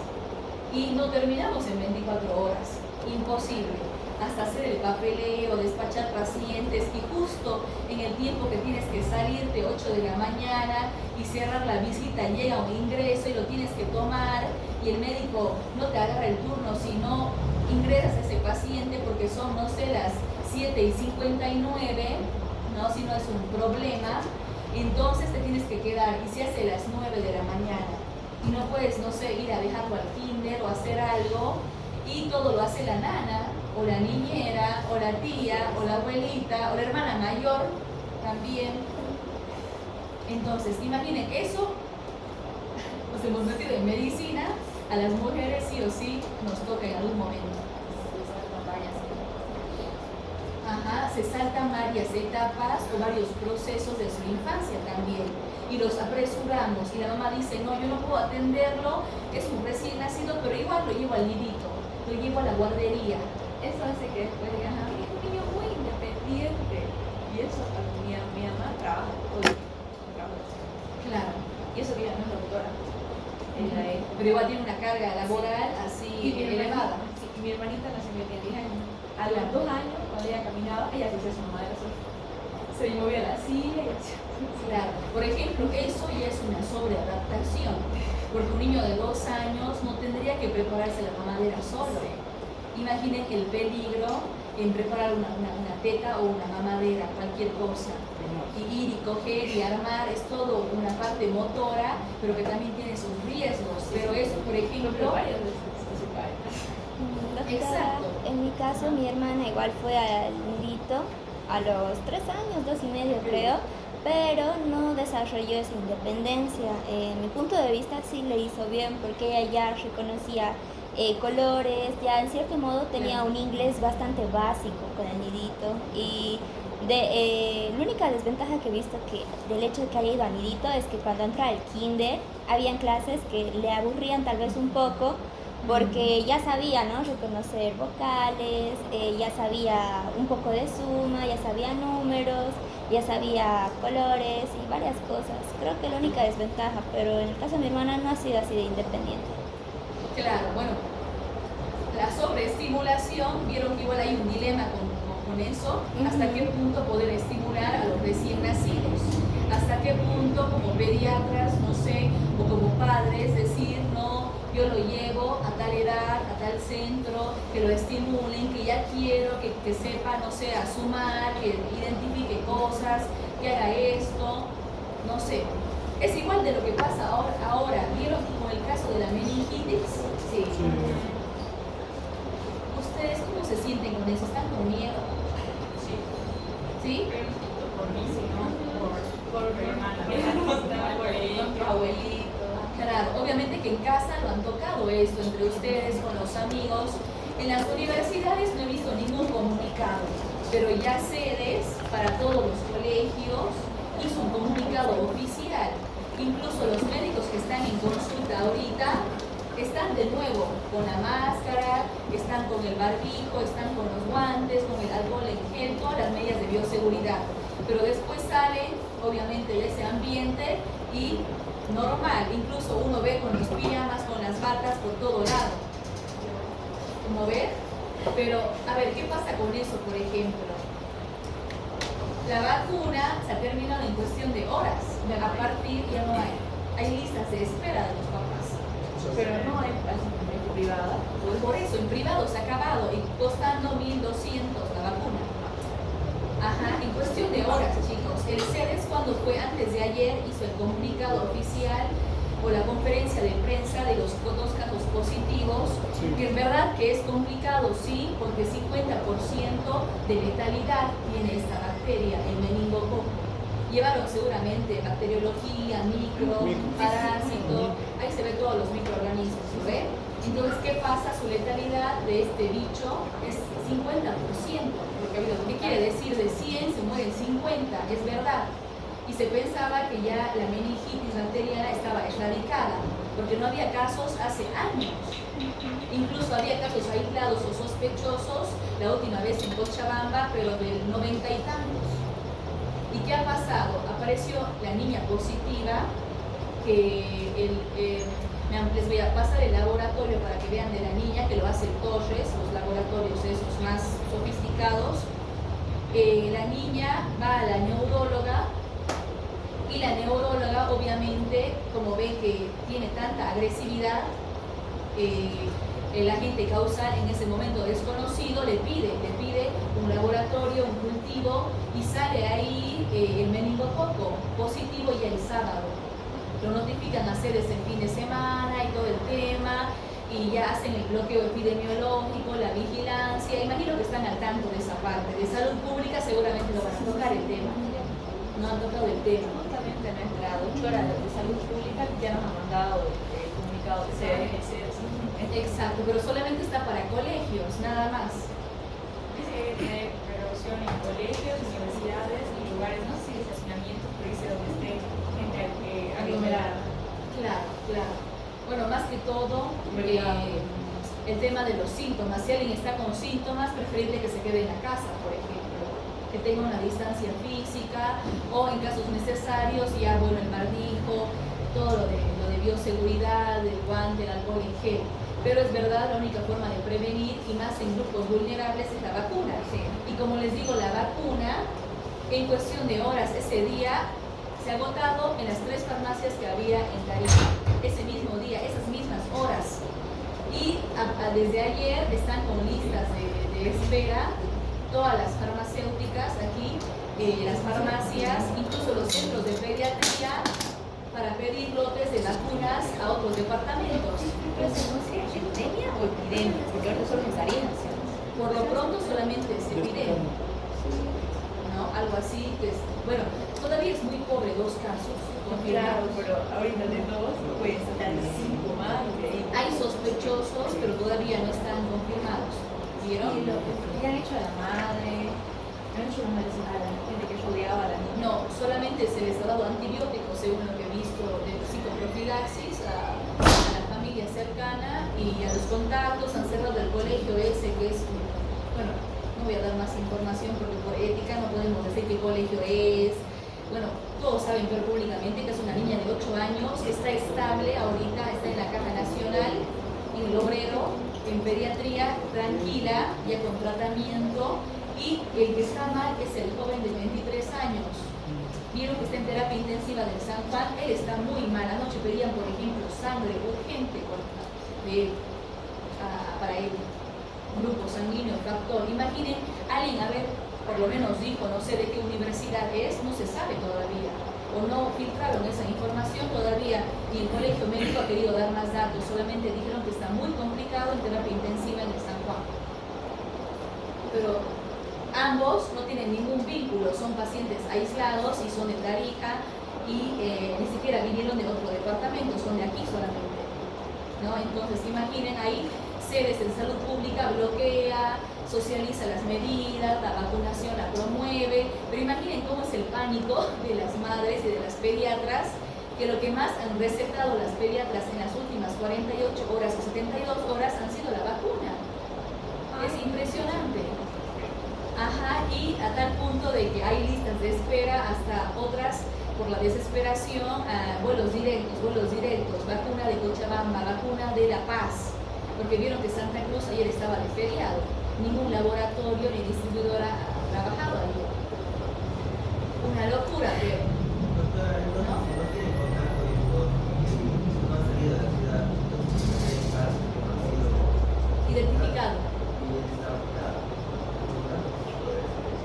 y no terminamos en 24 horas, imposible, hasta hacer el papeleo, despachar pacientes y justo en el tiempo que tienes que salir de 8 de la mañana y cerrar la visita llega un ingreso y lo tienes que tomar y el médico no te agarra el turno si no ingresas a ese paciente porque son, no sé, las 7:59, ¿no? Si no es un problema, entonces te tienes que quedar y se hace a las 9 de la mañana y no puedes, no sé, ir a dejarlo al kinder o hacer algo y todo lo hace la nana o la niñera o la tía o la abuelita o la hermana mayor también. Entonces, imaginen, eso nos hemos metido en medicina, a las mujeres sí o sí nos toca en algún momento. Ajá, se saltan varias etapas o varios procesos de su infancia también y los apresuramos y la mamá dice, no, yo no puedo atenderlo, es un recién nacido, pero igual lo llevo al nidito, lo llevo a la guardería. Eso hace que después digan, ah, es un niño muy independiente. Y eso, mi mamá trabaja todo el tiempo, trabaja. Claro. Y eso que ella no es doctora. Ella es. Pero igual tiene una carga laboral así elevada. Sí, y mi hermanita nació en 10 años. A los 2 años, cuando ella caminaba, ella se hacía su mamá de la sopa. Se movía la silla y hacía. Claro. Por ejemplo, eso ya es una sobreadaptación. Porque un niño de 2 años no tendría que prepararse la mamadera solo. Imaginen el peligro en preparar una teta o una mamadera, cualquier cosa. Y ir y coger y armar es todo una parte motora, pero que también tiene sus riesgos. Pero eso, por ejemplo, varias veces se cae. Doctora, Exacto. en mi caso, mi hermana igual fue al nidito a los 3 años, 2 y medio creo, pero no desarrolló esa independencia. En mi punto de vista sí le hizo bien porque ella ya reconocía colores, ya en cierto modo tenía un inglés bastante básico con el nidito y la única desventaja que he visto que del hecho de que haya ido al nidito es que cuando entra al kinder habían clases que le aburrían tal vez un poco porque ya sabía, ¿no?, reconocer vocales, ya sabía un poco de suma, ya sabía números, ya sabía colores y varias cosas. Creo que la única desventaja, pero en el caso de mi hermana no ha sido así de independiente. claro, bueno, la sobreestimulación, vieron que igual hay un dilema con eso, hasta qué punto poder estimular a los recién nacidos, hasta qué punto como pediatras, no sé, o como padres decir, no, yo lo llevo a tal edad, a tal centro, que lo estimulen, que ya quiero que sepa, no sé, a sumar, que identifique cosas, que haga esto, no sé. Es igual de lo que pasa ahora. ¿Vieron como el caso de la meningitis? Sí. ¿Ustedes cómo se sienten con eso? ¿Están con miedo? Sí. ¿Sí? Por mí, sí, ¿no? Por mi hermana. Nuestro abuelito. Claro, obviamente que en casa lo han tocado esto, entre ustedes, con los amigos. En las universidades no he visto ningún comunicado, pero ya sedes para todos los colegios hizo un comunicado oficial. Incluso los médicos que están en consulta ahorita están de nuevo con la máscara, están con el barbijo, están con los guantes, con el alcohol en gel, todas las medidas de bioseguridad. Pero después salen, obviamente, de ese ambiente y normal, incluso uno ve con los pijamas, con las batas por todo lado. ¿Cómo ver? Pero, a ver, ¿qué pasa con eso, por ejemplo? La vacuna se ha terminado en cuestión de horas. A partir ya no hay listas de espera de los papás. Pero no hay en privada. Pues por eso, en privado se ha acabado y costando 1.200 la vacuna. Ajá, en cuestión de horas, chicos. El CEDES, cuando fue antes de ayer, hizo el comunicado oficial o la conferencia de prensa de los 2 casos positivos, Sí. que es verdad que es complicado, sí, porque 50% de letalidad tiene esta bacteria, el meningococo. Llevaron seguramente bacteriología, micro, parásito, ahí se ve todos los microorganismos, ¿lo ven? Entonces, ¿qué pasa? Su letalidad de este bicho es 50%. ¿Qué quiere decir? De 100 se mueren 50, es verdad. Y se pensaba que ya la meningitis bacteriana estaba erradicada, porque no había casos hace años. Incluso había casos aislados o sospechosos, la última vez en Cochabamba, pero del 90 y tantos. ¿Y qué ha pasado? Apareció la niña positiva, que les voy a pasar el laboratorio para que vean de la niña, que lo hace el Torres, los laboratorios esos más sofisticados. La niña va a la neuróloga y la neuróloga, obviamente, como ve que tiene tanta agresividad, el agente causal en ese momento desconocido le pide un laboratorio, un cultivo, y sale ahí el meningococo positivo ya el sábado. Lo notifican a sedes en fin de semana y todo el tema, y ya hacen el bloqueo epidemiológico, la vigilancia. Imagino que están al tanto de esa parte. De salud pública seguramente lo van a tocar el tema. No han tocado el tema. Justamente nuestra doctora de salud pública ya nos ha mandado el comunicado de CDC. Exacto, pero solamente está para colegios, nada más. Dice que tiene precaución en colegios, universidades y lugares, no sé si estacionamientos, pero dice donde esté gente aglomerada. Claro, claro. Bueno, más que todo, el tema de los síntomas. Si alguien está con síntomas, preferible que se quede en la casa, por ejemplo. Que tenga una distancia física, o en casos necesarios, ya bueno, el barbijo, todo lo de bioseguridad, el guante, el alcohol en gel. Pero es verdad, la única forma de prevenir, y más en grupos vulnerables, es la vacuna. Sí. Y como les digo, la vacuna, en cuestión de horas, ese día, se ha agotado en las 3 farmacias que había en Tarija. Ese mismo día, esas mismas horas. Y desde ayer están con listas de espera todas las farmacéuticas aquí, las farmacias, incluso los centros de pediatría, para pedir lotes de vacunas a otros departamentos. ¿Pero se considera epidemia o epidemia? Porque ahora solo en Tarija. Por lo pronto solamente es epidemia, ¿no? Algo así, que bueno, todavía es muy pobre 2 casos Claro, confirmados. pero ahorita de todos pueden estar 5 más. Hay sospechosos, pero todavía no están confirmados. ¿Vieron? Y lo que le han hecho a la madre, le han hecho a la gente que rodeaba a la niña. No, solamente se les ha dado antibióticos, según lo que he visto, de psicoprofilaxis a la familia cercana y a los contactos. Han cerrado el colegio ese, que es, bueno, no voy a dar más información porque por ética no podemos decir qué colegio es. Bueno, todos saben, pero públicamente, que es una niña de 8 años, está estable ahorita, está en la Caja Nacional, en el Obrero, en pediatría, tranquila, ya con tratamiento, y el que está mal es el joven de 23 años. Vieron que está en terapia intensiva del San Juan, él está muy mal. Anoche pedían, por ejemplo, sangre urgente para él, grupo sanguíneo, factor. Imaginen, alguien, a ver, por lo menos dijo, no sé de qué universidad es, no se sabe todavía, o no filtraron esa información todavía, y el colegio médico ha querido dar más datos, solamente dijeron que está muy complicado en terapia intensiva en el San Juan. Pero ambos no tienen ningún vínculo, son pacientes aislados y son de Tarija y ni siquiera vinieron de otro departamento, son de aquí solamente, ¿no? Entonces imaginen ahí, sedes en salud pública bloquea, socializa las medidas, la vacunación la promueve, pero imaginen cómo es el pánico de las madres y de las pediatras, que lo que más han recetado las pediatras en las últimas 48 horas o 72 horas han sido la vacuna. Es impresionante. Ajá, y a tal punto de que hay listas de espera hasta otras por la desesperación, vuelos directos, vacuna de Cochabamba, vacuna de La Paz, porque vieron que Santa Cruz ayer estaba de feriado. Ningún laboratorio ni distribuidora ha trabajado allí. Una locura, pero Doctora, entonces, si no tiene contacto y no ha salido de la ciudad, entonces no tiene caso que no ha sido identificado. y él está vacunado.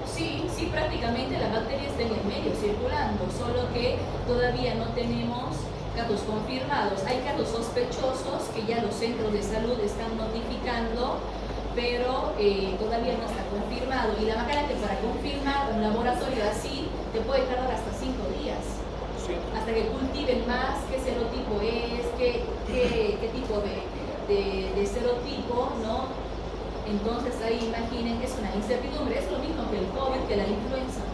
Sí, prácticamente la bacteria está en el medio circulando, solo que todavía no tenemos casos confirmados. Hay casos sospechosos que ya los centros de salud están notificando, pero todavía no está confirmado. Y la macana que para confirmar un laboratorio así te puede tardar hasta 5 días. Sí. Hasta que cultiven más qué serotipo es, qué tipo de serotipo, ¿no? Entonces ahí imaginen que es una incertidumbre, es lo mismo que el COVID, que la influenza.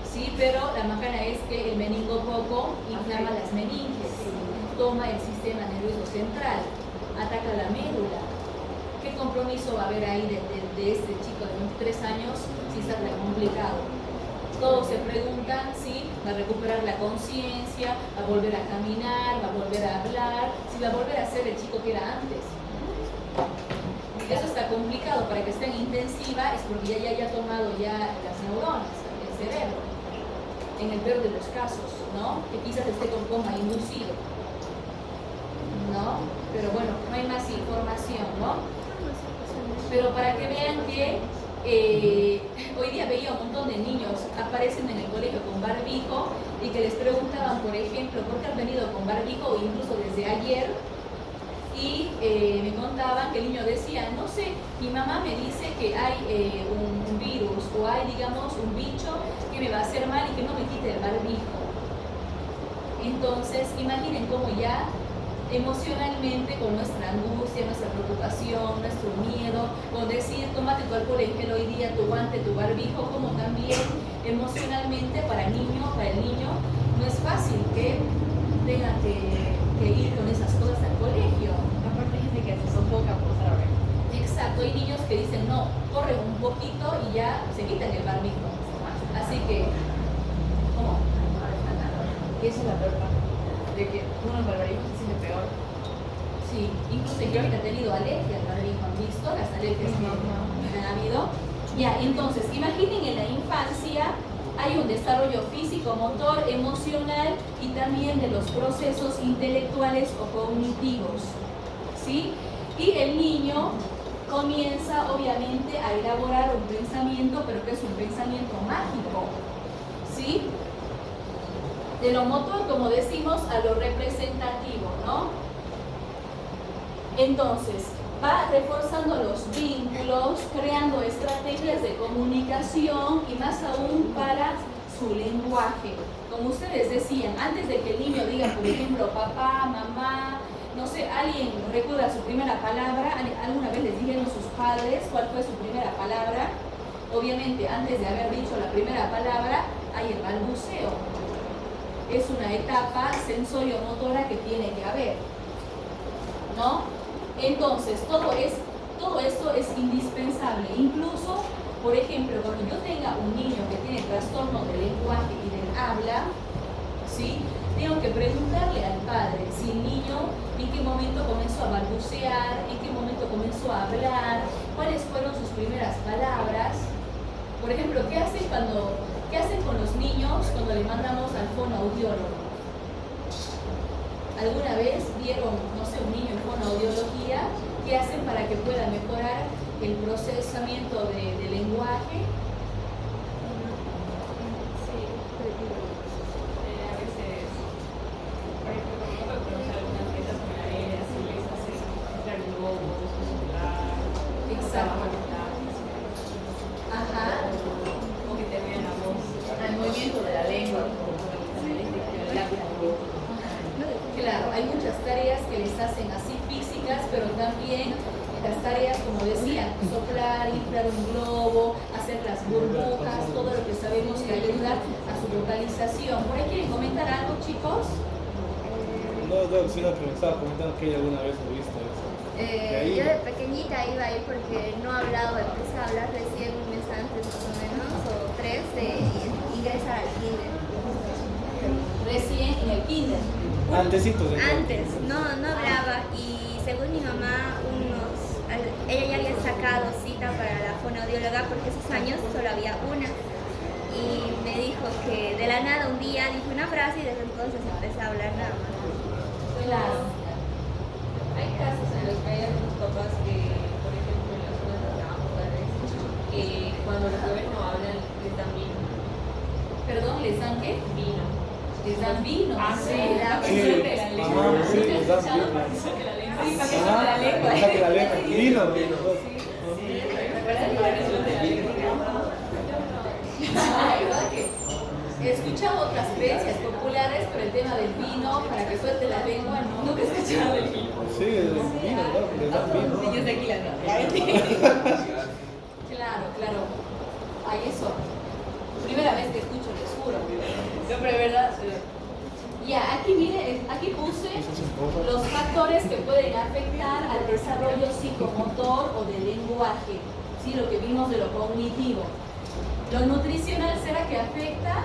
Sí, pero la macana es que el meningococo inflama las meninges, toma el sistema nervioso central, ataca la médula. ¿Qué compromiso va a haber ahí de este chico de 23 años si está tan complicado? Todos se preguntan si va a recuperar la conciencia, va a volver a caminar, va a volver a hablar, si va a volver a ser el chico que era antes. Eso está complicado. Para que esté en intensiva es porque ya haya tomado ya las neuronas, el cerebro, en el peor de los casos, ¿no? Que quizás esté con coma inducido, ¿no? Pero bueno, no hay más información, ¿no? Pero para que vean que hoy día veía un montón de niños aparecen en el colegio con barbijo y que les preguntaban, por ejemplo, ¿por qué han venido con barbijo? O incluso desde ayer. Y me contaban que el niño decía, no sé, mi mamá me dice que hay un virus o hay, digamos, un bicho que me va a hacer mal y que no me quite el barbijo. Entonces, imaginen cómo ya emocionalmente, con nuestra angustia, nuestra preocupación, nuestro miedo, con decir, tómate tu alcohol en gel hoy día, tu guante, tu barbijo, como también emocionalmente para el niño, no es fácil que tenga que ir con esas cosas al colegio. Aparte hay gente que se sofoca por saber. Exacto, hay niños que dicen no, corren un poquito y ya se quitan el barbijo. Así que, ¿cómo? Esa es la peor parte. De que uno el barbijo se siente peor. Sí, incluso yo he tenido alergia al barbijo, ¿han visto las alergias que han habido? Ya, entonces, imaginen en la infancia hay un desarrollo físico, motor, emocional y también de los procesos intelectuales o cognitivos, ¿sí? Y el niño comienza obviamente a elaborar un pensamiento, pero que es un pensamiento mágico, ¿sí? De lo motor, como decimos, a lo representativo, ¿no? Entonces, va reforzando los vínculos, creando estrategias de comunicación y más aún para su lenguaje. Como ustedes decían, antes de que el niño diga, por ejemplo, papá, mamá, no sé, alguien recuerda su primera palabra, alguna vez les dijeron sus padres cuál fue su primera palabra. Obviamente, antes de haber dicho la primera palabra, hay el balbuceo. Es una etapa sensorio-motora que tiene que haber, ¿no? Entonces, todo esto es indispensable. Incluso, por ejemplo, cuando yo tenga un niño que tiene trastorno del lenguaje y del habla, ¿sí? Tengo que preguntarle al padre si el niño en qué momento comenzó a balbucear, en qué momento comenzó a hablar, cuáles fueron sus primeras palabras. Por ejemplo, ¿qué hacen con los niños cuando le mandamos al fonoaudiólogo? ¿Alguna vez vieron, no sé, un niño en fonoaudiología? ¿Qué hacen para que pueda mejorar el procesamiento de lenguaje? Sí, a veces, por ejemplo, cuando conocen algunas letras con la R, así les hace escuchar globos, celular, Exacto. Ajá. Claro, hay muchas tareas que les hacen así físicas, pero también las tareas, como decían, soplar, inflar un globo, hacer las burbujas, todo lo que sabemos que ayuda a su vocalización. ¿Por ahí quieren comentar algo, chicos? No, sino que me estaba comentando que ella alguna vez he visto eso. Yo de pequeñita iba ahí porque no hablaba, empecé a hablar recién un mes antes más o menos, o 3 de ingresar al kinder. Recién en el kinder. Antecitos de Antes, no hablaba y según mi mamá, ella ya había sacado cita para la fonoaudióloga porque esos años solo había una. Y me dijo que de la nada un día dijo una frase y desde entonces empecé a hablar nada más. Claro. Hay casos en los que hay algunos papás que, por ejemplo, en las zonas de trabajo, que cuando los bebés no hablan, les dan vino. Perdón, ¿les dan qué? Vino. Les dan vino. Ah, sí. Sí, ajá, sí, les dan vino. Ajá, le saque la lengua. Vino. La verdad que he escuchado otras creencias populares, pero el tema del vino, para que suelte la lengua, no. Nunca he escuchado del vino. Sí, les dan vino, claro, les dan vino. Niños de aquí la Claro. Ay, eso. Primera vez que escucho, les juro. No, pero es verdad. Ya, aquí puse los factores que pueden afectar al desarrollo psicomotor o del lenguaje. Sí, lo que vimos de lo cognitivo. ¿Lo nutricional será que afecta?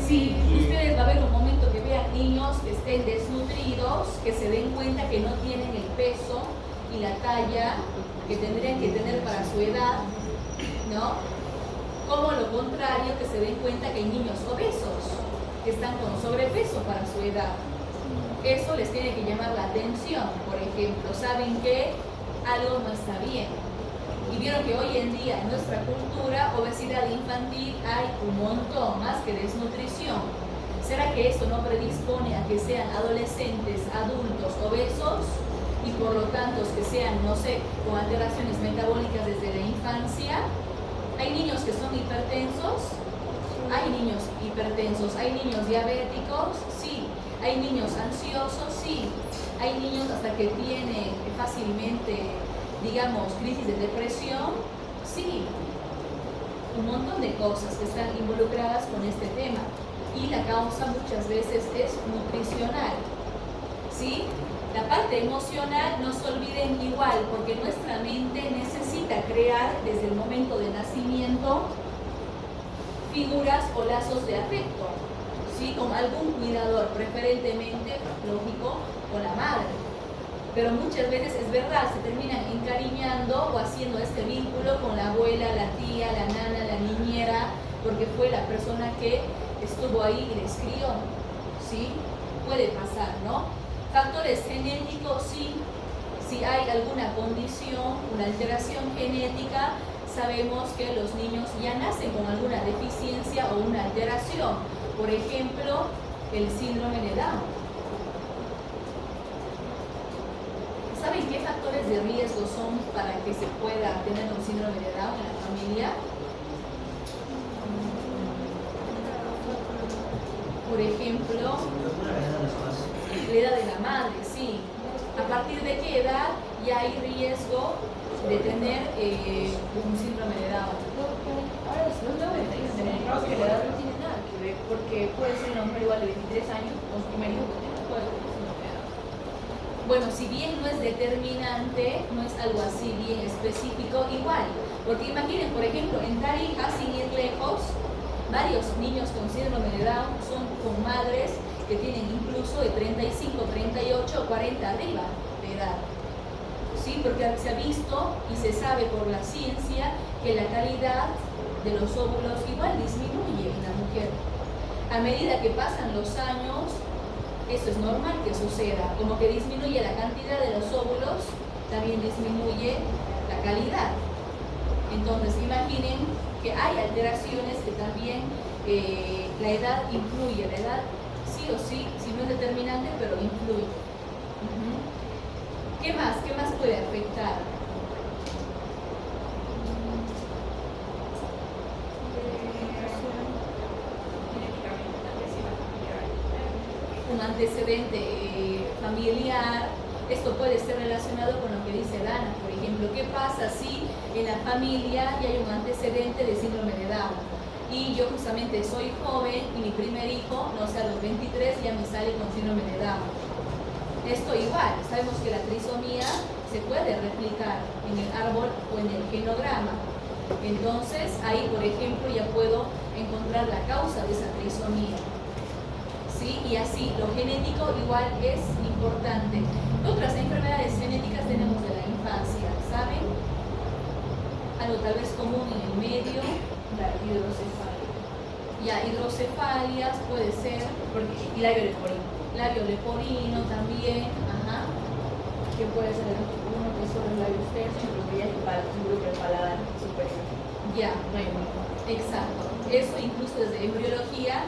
Sí, ustedes va a haber un momento que vean niños que estén desnutridos, que se den cuenta que no tienen el peso y la talla que tendrían que tener para su edad, ¿no? Como lo contrario, que se den cuenta que hay niños obesos, que están con sobrepeso para su edad. Eso les tiene que llamar la atención, por ejemplo. Saben que algo no está bien. Y vieron que hoy en día en nuestra cultura obesidad infantil hay un montón, más que desnutrición. ¿Será que esto no predispone a que sean adolescentes, adultos obesos y por lo tanto que sean, no sé, con alteraciones metabólicas desde la infancia? ¿Hay niños que son hipertensos? Hay niños hipertensos. ¿Hay niños diabéticos? Sí. ¿Hay niños ansiosos? Sí. ¿Hay niños hasta que tienen fácilmente, digamos, crisis de depresión? Sí. Un montón de cosas que están involucradas con este tema. Y la causa muchas veces es nutricional. ¿Sí? La parte emocional, no se olviden igual, porque nuestra mente necesita crear desde el momento de nacimiento figuras o lazos de afecto, ¿sí? Con algún cuidador, preferentemente, lógico, con la madre. Pero muchas veces es verdad, se terminan encariñando o haciendo este vínculo con la abuela, la tía, la nana, la niñera, porque fue la persona que estuvo ahí y les crió, ¿sí? Puede pasar, ¿no? Factores genéticos, sí. Si hay alguna condición, una alteración genética, sabemos que los niños ya nacen con alguna deficiencia o una alteración. Por ejemplo, el síndrome de Down. ¿Saben qué factores de riesgo son para que se pueda tener un síndrome de Down en la familia? Por ejemplo, la edad de la madre, sí. ¿A partir de qué edad ya hay riesgo de tener un síndrome de Down? Ahora, si no tengo demostrado que la edad no tiene nada que ver, porque puede ser un hombre igual de 23 años, con su primer hijo que tiene, puede ser síndrome de Down. Bueno, si bien no es determinante, no es algo así bien específico, igual. Porque imaginen, por ejemplo, en Tarija, sin ir lejos, varios niños con síndrome de Down son con madres que tienen incluso de 35, 38, 40 arriba de edad. ¿Sí? Porque se ha visto y se sabe por la ciencia que la calidad de los óvulos igual disminuye en la mujer. A medida que pasan los años, eso es normal que suceda, como que disminuye la cantidad de los óvulos, también disminuye la calidad. Entonces imaginen que hay alteraciones que también la edad influye, la edad sí o sí, si no es determinante, pero influye. ¿Qué más? ¿Qué más puede afectar? Genéticamente, un antecedente familiar. Esto puede ser relacionado con lo que dice Dana, por ejemplo, ¿qué pasa si en la familia ya hay un antecedente de síndrome de Down? Y yo justamente soy joven y mi primer hijo, no sé, a los 23 ya me sale con síndrome de Down. Esto igual, sabemos que la trisomía se puede replicar en el árbol o en el genograma. Entonces, ahí, por ejemplo, ya puedo encontrar la causa de esa trisomía. ¿Sí? Y así, lo genético igual es importante. Otras enfermedades genéticas tenemos de la infancia, ¿saben? Algo tal vez común en el medio, La hidrocefalia. ya hidrocefalias puede ser, Y labio leporino. labio leporino también, ajá, Que puede ser uno que son los labios tercios, pero que ya es un grupo de paladar superior. ya, No hay uno. exacto. Eso incluso desde embriología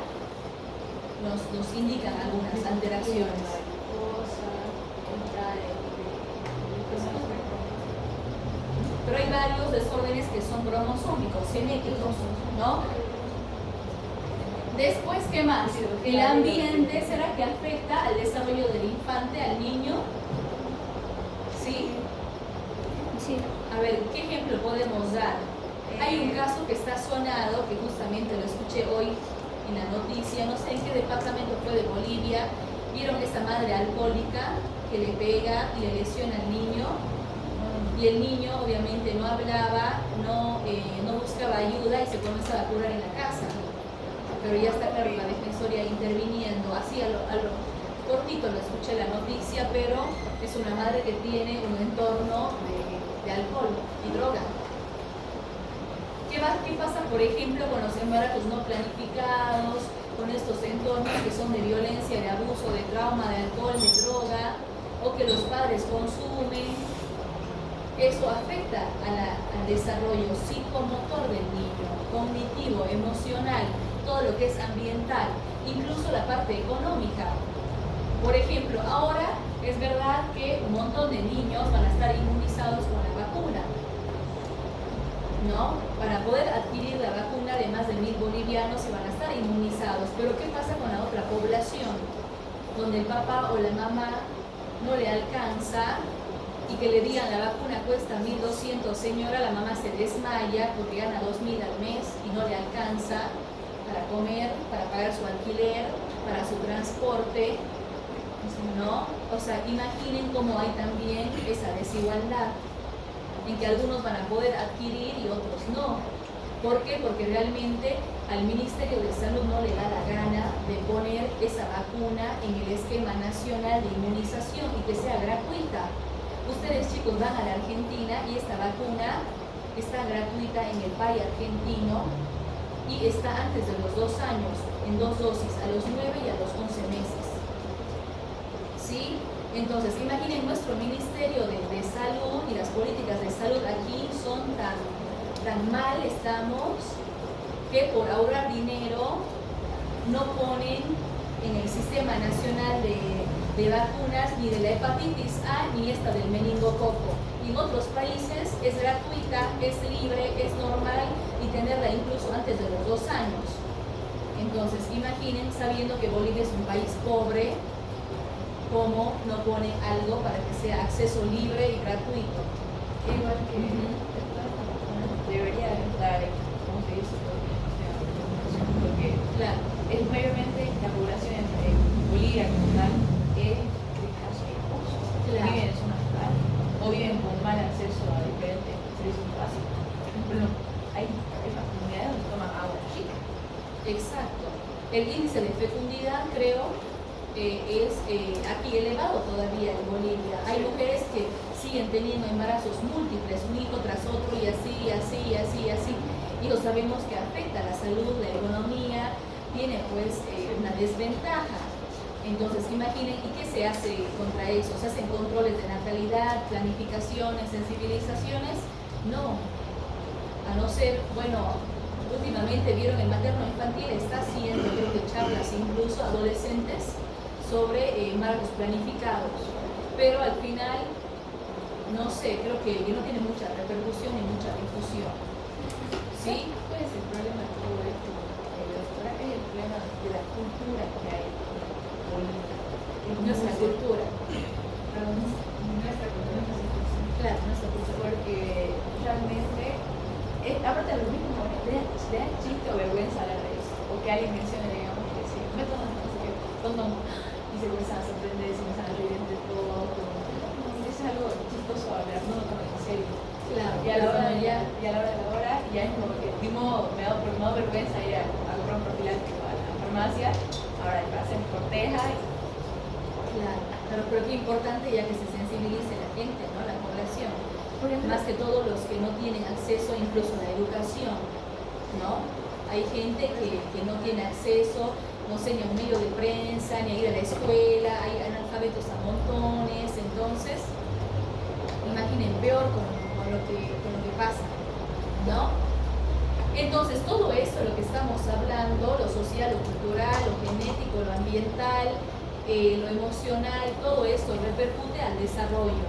nos indican algunas alteraciones. Pero hay varios desórdenes que son cromosómicos, genéticos, ¿no? Después, ¿qué más? El ambiente, ¿será que afecta al desarrollo del infante, al niño? ¿Sí? Sí. A ver, ¿qué ejemplo podemos dar? Hay un caso que está sonado, que justamente lo escuché hoy en la noticia, no sé en qué departamento fue de Bolivia. Vieron esa madre alcohólica que le pega y le lesiona al niño, y el niño obviamente no hablaba, no buscaba ayuda y se comenzaba a curar en la casa. Pero ya está claro la defensoría interviniendo, así a lo cortito lo escuché la noticia, pero es una madre que tiene un entorno de alcohol y droga. ¿Qué pasa, por ejemplo, con los embarazos no planificados, con estos entornos que son de violencia, de abuso, de trauma, de alcohol, de droga, o que los padres consumen? Eso afecta al desarrollo psicomotor del niño, cognitivo, emocional, todo lo que es ambiental, incluso la parte económica. Por ejemplo, ahora es verdad que un montón de niños van a estar inmunizados con la vacuna, ¿no? Para poder adquirir la vacuna de más de 1.000 bolivianos se van a estar inmunizados. Pero ¿qué pasa con la otra población? Donde el papá o la mamá no le alcanza y que le digan la vacuna cuesta 1.200, señora, la mamá se desmaya porque gana 2.000 al mes y no le alcanza para comer, para pagar su alquiler, para su transporte, ¿no? O sea, imaginen cómo hay también esa desigualdad, en que algunos van a poder adquirir y otros no. ¿Por qué? Porque realmente al Ministerio de Salud no le da la gana de poner esa vacuna en el esquema nacional de inmunización y que sea gratuita. Ustedes, chicos, van a la Argentina y esta vacuna está gratuita en el país argentino y está antes de los 2 años, en 2 dosis, a los 9 y a los 11 meses. ¿Sí? Entonces, imaginen, nuestro Ministerio de Salud y las políticas de salud aquí son tan mal estamos que por ahorrar dinero no ponen en el Sistema Nacional de Vacunas ni de la hepatitis A ni esta del meningococo. Y en otros países es gratuita, es libre, es normal y tenerla incluso antes de los 2 años. Entonces, imaginen, sabiendo que Bolivia es un país pobre, cómo no pone algo para que sea acceso libre y gratuito. Igual que debería estar, ¿cómo se dice? Porque Claro. es mayormente la población de Bolivia como tal es de escasos recursos. Claro. Viven en zonas rurales o viven con mal acceso a diferentes servicios básicos. Por ejemplo, hay comunidades donde toman agua chica. Exacto. El índice de fecundidad, creo, es aquí elevado todavía en Bolivia. Hay mujeres que siguen teniendo embarazos múltiples, un hijo tras otro y así, así, así, así. Y lo sabemos que afecta a la salud, la economía, tiene pues una desventaja. Entonces, imaginen, ¿y qué se hace contra eso? ¿Se hacen controles de natalidad, planificaciones, sensibilizaciones? No. A no ser, bueno, últimamente vieron el materno infantil, está haciendo, creo que charlas incluso adolescentes sobre embarazos planificados. Pero al final, no sé, creo que no tiene mucha repercusión y mucha difusión. ¿Sí? ¿Cuál es el problema de todo esto? Doctora, es el problema de la cultura que hay en Bolivia. cultura. Nuestra cultura es así. Claro, nuestra cultura. Porque realmente, aparte de lo mismo, le da chiste o vergüenza hablar de eso. O que alguien mencione, digamos, que si método no sé qué, condón, y se comienzan a sorprender, se comienzan a reír entre todos. Es algo chistoso hablar, no lo tomen en serio. Claro, Y a la hora de la hora, ya es como que me ha dado vergüenza ir a comprar un profiláctico a la farmacia, ahora para hacer mi corteja. Claro, pero qué importante ya que se sensibilice la gente, ¿no? La población. Más que todos los que no tienen acceso incluso a la educación, ¿no? Hay gente que no tiene acceso, no sé, ni a un medio de prensa, ni a ir a la escuela, hay analfabetos a montones, entonces, imaginen peor con lo que pasa, ¿no? Entonces, todo esto, lo que estamos hablando, lo social, lo cultural, lo genético, lo ambiental, lo emocional, todo esto repercute al desarrollo.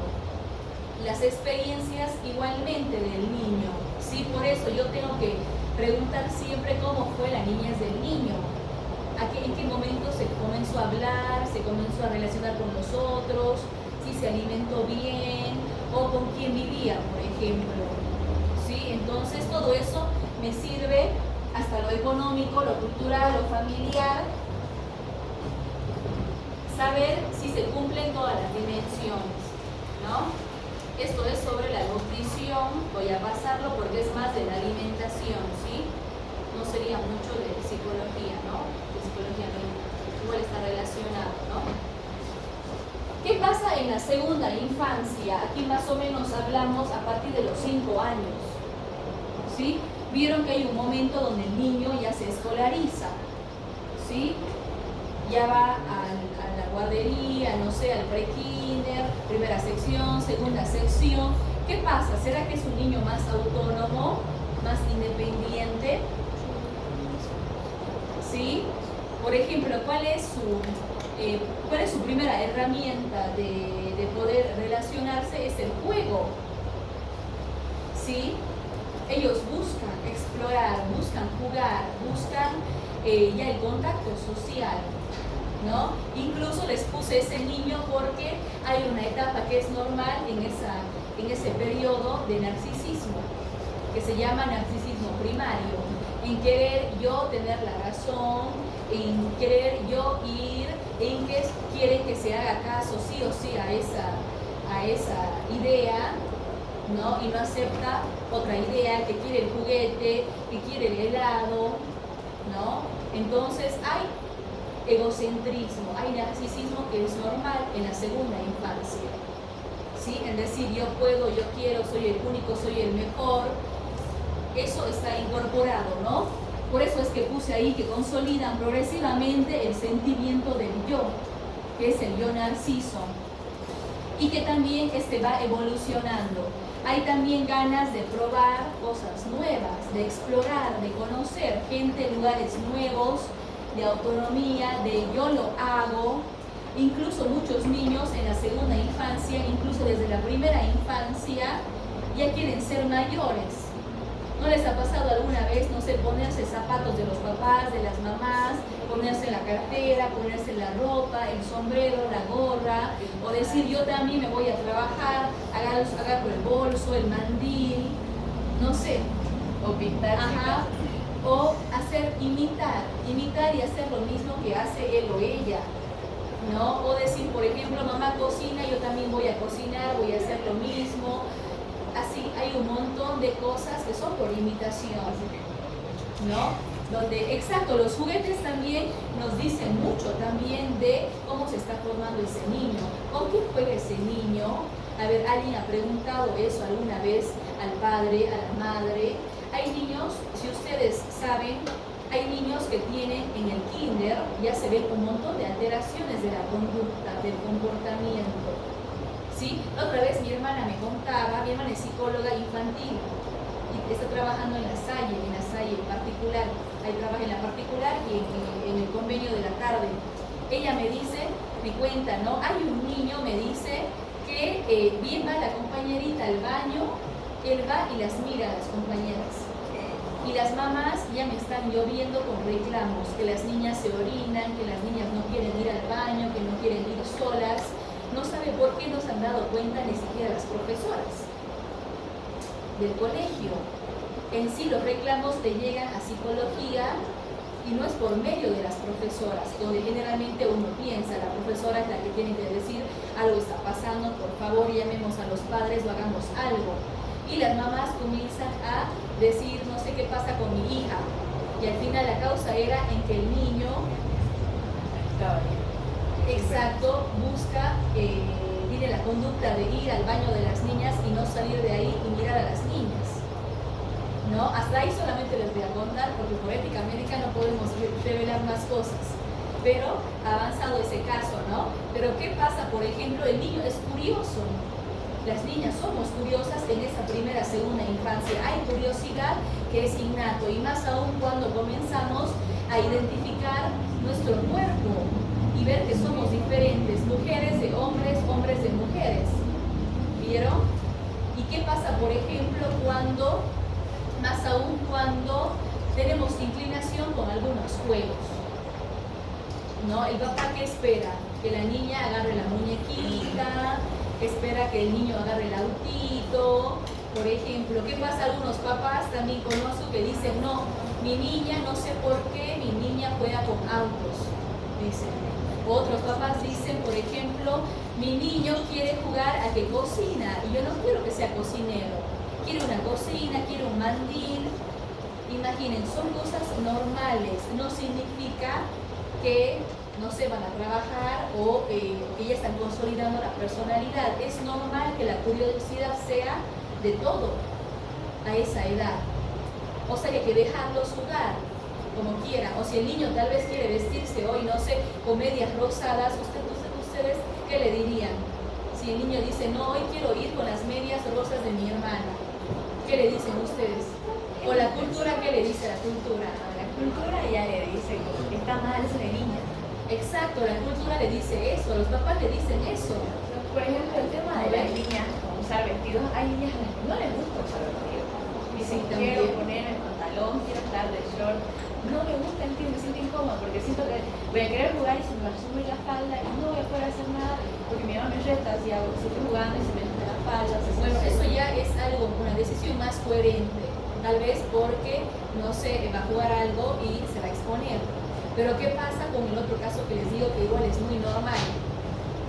Las experiencias igualmente del niño, ¿sí? Por eso yo tengo que preguntar siempre cómo fue la niñez del niño, en qué momento se comenzó a hablar, se comenzó a relacionar con los otros, si se alimentó bien o con quién vivía, por ejemplo, ¿sí? Entonces todo eso me sirve hasta lo económico, lo cultural, lo familiar, saber si se cumplen todas las dimensiones, ¿no? Esto es sobre la nutrición, voy a pasarlo porque es más de la alimentación, ¿sí? No sería mucho de psicología, ¿no? De psicología no, igual está relacionado, ¿no? ¿Qué pasa en la segunda infancia? Aquí más o menos hablamos a partir de los 5 años, ¿sí? Vieron que hay un momento donde el niño ya se escolariza, ¿sí? Ya va a la guardería, no sé, al pre-kinder, primera sección, segunda sección. ¿Qué pasa? ¿Será que es un niño más autónomo, más independiente? ¿Sí? Por ejemplo, ¿cuál es su primera herramienta de poder relacionarse? Es el juego. ¿Sí? Ellos buscan explorar, buscan jugar, buscan ya el contacto social, ¿no? Incluso les puse ese niño porque hay una etapa que es normal en ese periodo de narcisismo, que se llama narcisismo primario, en querer yo tener la razón, en querer yo ir, en que quieren que se haga caso sí o sí a esa idea, ¿no? Y no acepta otra idea, que quiere el juguete, que quiere el helado, ¿no? Entonces hay egocentrismo, hay narcisismo que es normal en la segunda infancia, ¿sí? Es decir, yo puedo, yo quiero, soy el único, soy el mejor, eso está incorporado, ¿no? Por eso es que puse ahí que consolidan progresivamente el sentimiento del yo, que es el yo narciso, y que también va evolucionando. Hay también ganas de probar cosas nuevas, de explorar, de conocer gente, lugares nuevos, de autonomía, de yo lo hago. Incluso muchos niños en la segunda infancia, incluso desde la primera infancia, ya quieren ser mayores. ¿No les ha pasado alguna vez, no sé, ponerse zapatos de los papás, de las mamás, ponerse la cartera, ponerse la ropa, el sombrero, la gorra, o decir yo también me voy a trabajar, agarro el bolso, el mandil, no sé, O pintar. ajá, o imitar y hacer lo mismo que hace él o ella, ¿no? O decir, por ejemplo, mamá cocina, yo también voy a cocinar, voy a hacer lo mismo. Así hay un montón de cosas que son por imitación, ¿no? Donde, exacto, los juguetes también nos dicen mucho también de cómo se está formando ese niño, con qué juega ese niño. A ver, ¿alguien ha preguntado eso alguna vez al padre, a la madre? Hay niños, si ustedes saben, hay niños que tienen en el kinder, ya se ven un montón de alteraciones de la conducta, del comportamiento. ¿Sí? Otra vez mi hermana me contaba, mi hermana es psicóloga infantil y está trabajando en la Salle en particular, ahí trabaja en la particular y en el convenio de la tarde. Ella me dice, me cuenta, ¿no? Hay un niño, me dice, que bien va la compañerita al baño, él va y las mira a las compañeras. Y las mamás ya me están lloviendo con reclamos, que las niñas se orinan, que las niñas no quieren ir al baño, que no quieren ir solas. No sabe por qué no se han dado cuenta ni siquiera las profesoras del colegio. En sí los reclamos te llegan a psicología y no es por medio de las profesoras, donde generalmente uno piensa, la profesora es la que tiene que decir algo está pasando, por favor llamemos a los padres o hagamos algo. Y las mamás comienzan a decir no sé qué pasa con mi hija, y al final la causa era en que el niño exacto busca tiene la conducta de ir al baño de las niñas y no salir de ahí y mirar a las niñas, ¿no? Hasta ahí solamente les voy a contar porque por ética médica no podemos revelar más cosas, pero avanzado ese caso, ¿no? Pero ¿qué pasa? Por ejemplo, el niño es curioso. Las niñas somos curiosas en esa primera, segunda infancia. Hay curiosidad que es innato y más aún cuando comenzamos a identificar nuestro cuerpo y ver que somos diferentes, mujeres de hombres, hombres de mujeres. ¿Vieron? ¿Y qué pasa, por ejemplo, cuando, más aún cuando tenemos inclinación con algunos juegos? ¿No? El papá, ¿qué espera? Que la niña agarre la muñequita, espera que el niño agarre el autito. Por ejemplo, ¿qué pasa? Algunos papás también conozco que dicen, no, mi niña, no sé por qué, mi niña juega con autos, dicen. Otros papás dicen, por ejemplo, mi niño quiere jugar a que cocina y yo no quiero que sea cocinero, quiere una cocina, quiere un mandil. Imaginen, son cosas normales, no significa que no se van a trabajar o que ya están consolidando la personalidad. Es normal que la curiosidad sea de todo a esa edad. O sea que hay que dejarlos jugar como quieran. O si el niño tal vez quiere vestirse hoy, no sé, con medias rosadas, ustedes ¿qué le dirían? Si el niño dice, no, hoy quiero ir con las medias rosas de mi hermana, ¿qué le dicen ustedes? O la cultura, ¿qué le dice la cultura? La cultura ya le dice que está mal ser niña. Exacto, la cultura le dice eso, los papás le dicen eso. Por ejemplo, el tema de las niñas con usar vestidos, hay niñas a las que no les gusta usar vestidos. Dicen, Sí, quiero también. ponerme el pantalón, quiero estar de short. No me gusta, me siento incómoda porque siento que voy a querer jugar y se me va a subir la falda y no voy a poder hacer nada porque mi mamá me reta si estoy jugando y se me sube la falda. Bueno, eso ya es algo, una decisión más coherente, tal vez porque, no sé, va a jugar algo y se va a exponer. Pero ¿qué pasa con el otro caso que les digo que igual es muy normal?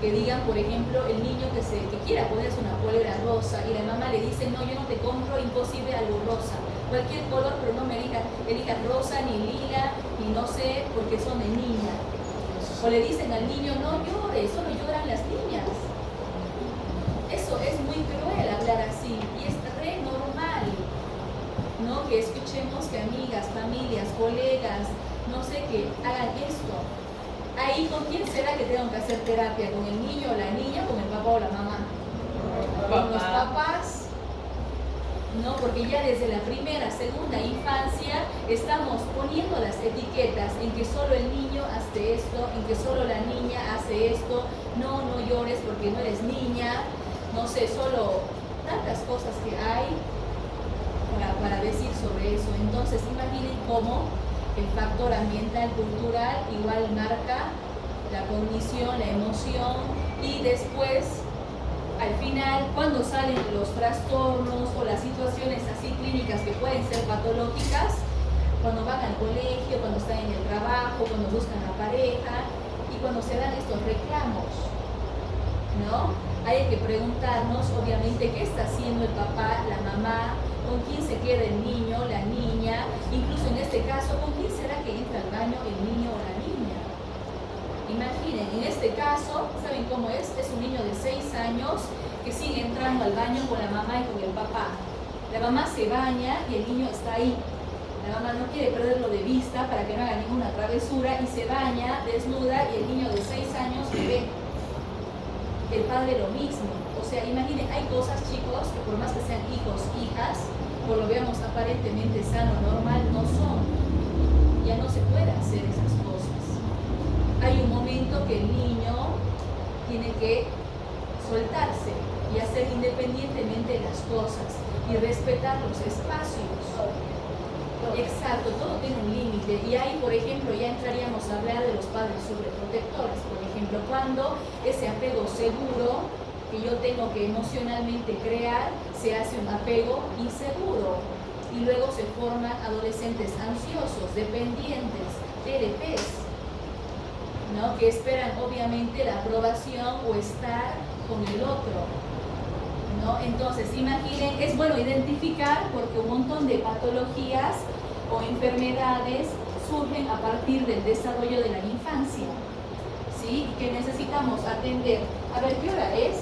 Que digan, por ejemplo, el niño que quiera ponerse una polera rosa y la mamá le dice, no, yo no te compro, imposible algo rosa. Cualquier color, pero no me elijas rosa, ni lila, ni no sé, porque son de niña. O le dicen al niño, no llores, solo lloran las niñas. Eso es muy cruel hablar así y es re normal, ¿no? Que escuchemos que amigas, familias, colegas, no sé, que hagan esto. Ahí, ¿con quién será que tengo que hacer terapia? ¿Con el niño o la niña? ¿Con el papá o la mamá? ¿Con los papás? No, porque ya desde la primera, segunda infancia estamos poniendo las etiquetas en que solo el niño hace esto, en que solo la niña hace esto, no llores porque no eres niña, no sé, solo tantas cosas que hay para decir sobre eso. Entonces imaginen cómo el factor ambiental, cultural, igual marca la cognición, la emoción y después, al final, cuando salen los trastornos o las situaciones así clínicas que pueden ser patológicas, cuando van al colegio, cuando están en el trabajo, cuando buscan a pareja y cuando se dan estos reclamos, ¿no? Hay que preguntarnos, obviamente, qué está haciendo el papá, la mamá, con quién se queda el niño, la niña, incluso en este caso, con quién será que entra al baño el niño o la niña. Imaginen, en este caso, ¿saben cómo es? Es un niño de 6 años que sigue entrando al baño con la mamá y con el papá. La mamá se baña y el niño está ahí. La mamá no quiere perderlo de vista para que no haga ninguna travesura y se baña, desnuda y el niño de 6 años le ve. El padre lo mismo. O sea, imaginen, hay cosas, chicos, que por más que sean hijos, hijas, por lo veamos aparentemente sano, normal, no son. Ya no se puede hacer esas cosas. Hay un momento que el niño tiene que soltarse y hacer independientemente las cosas y respetar los espacios. Exacto, todo tiene un límite. Y ahí, por ejemplo, ya entraríamos a hablar de los padres sobreprotectores. Por ejemplo, cuando ese apego seguro que yo tengo que emocionalmente crear se hace un apego inseguro. Y luego se forman adolescentes ansiosos, dependientes, TLPs, ¿no? Que esperan obviamente la aprobación o estar con el otro, ¿no? Entonces, imaginen, es bueno identificar porque un montón de patologías o enfermedades surgen a partir del desarrollo de la infancia, ¿sí? Y que necesitamos atender. A ver, ¿qué hora es?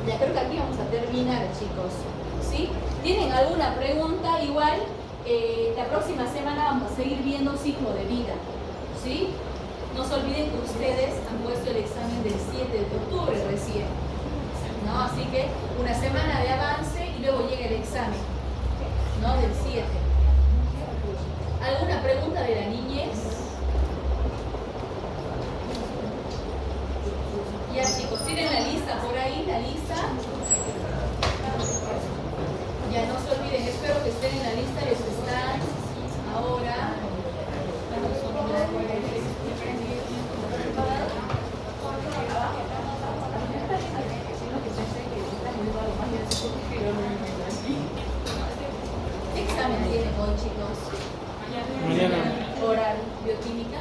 Ya creo que aquí vamos a terminar, chicos, ¿sí? ¿Tienen alguna pregunta? Igual, la próxima semana vamos a seguir viendo ciclo de vida, ¿sí? No se olviden que ustedes han puesto el examen del 7 de octubre recién, ¿no? Así que una semana de avance y luego llega el examen, ¿no? Del 7. ¿Alguna pregunta de la niñez? Ya, chicos, ¿tienen la lista por ahí? ¿La lista? Ya, no se olviden, espero que estén en la lista los que están ahora. ¿Qué examen tienen hoy, chicos? Mañana. Oral, bioquímica.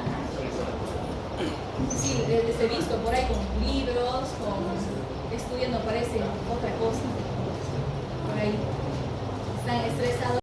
Sí, les he visto por ahí con libros, estudiando parece otra cosa. Por ahí. Están estresados.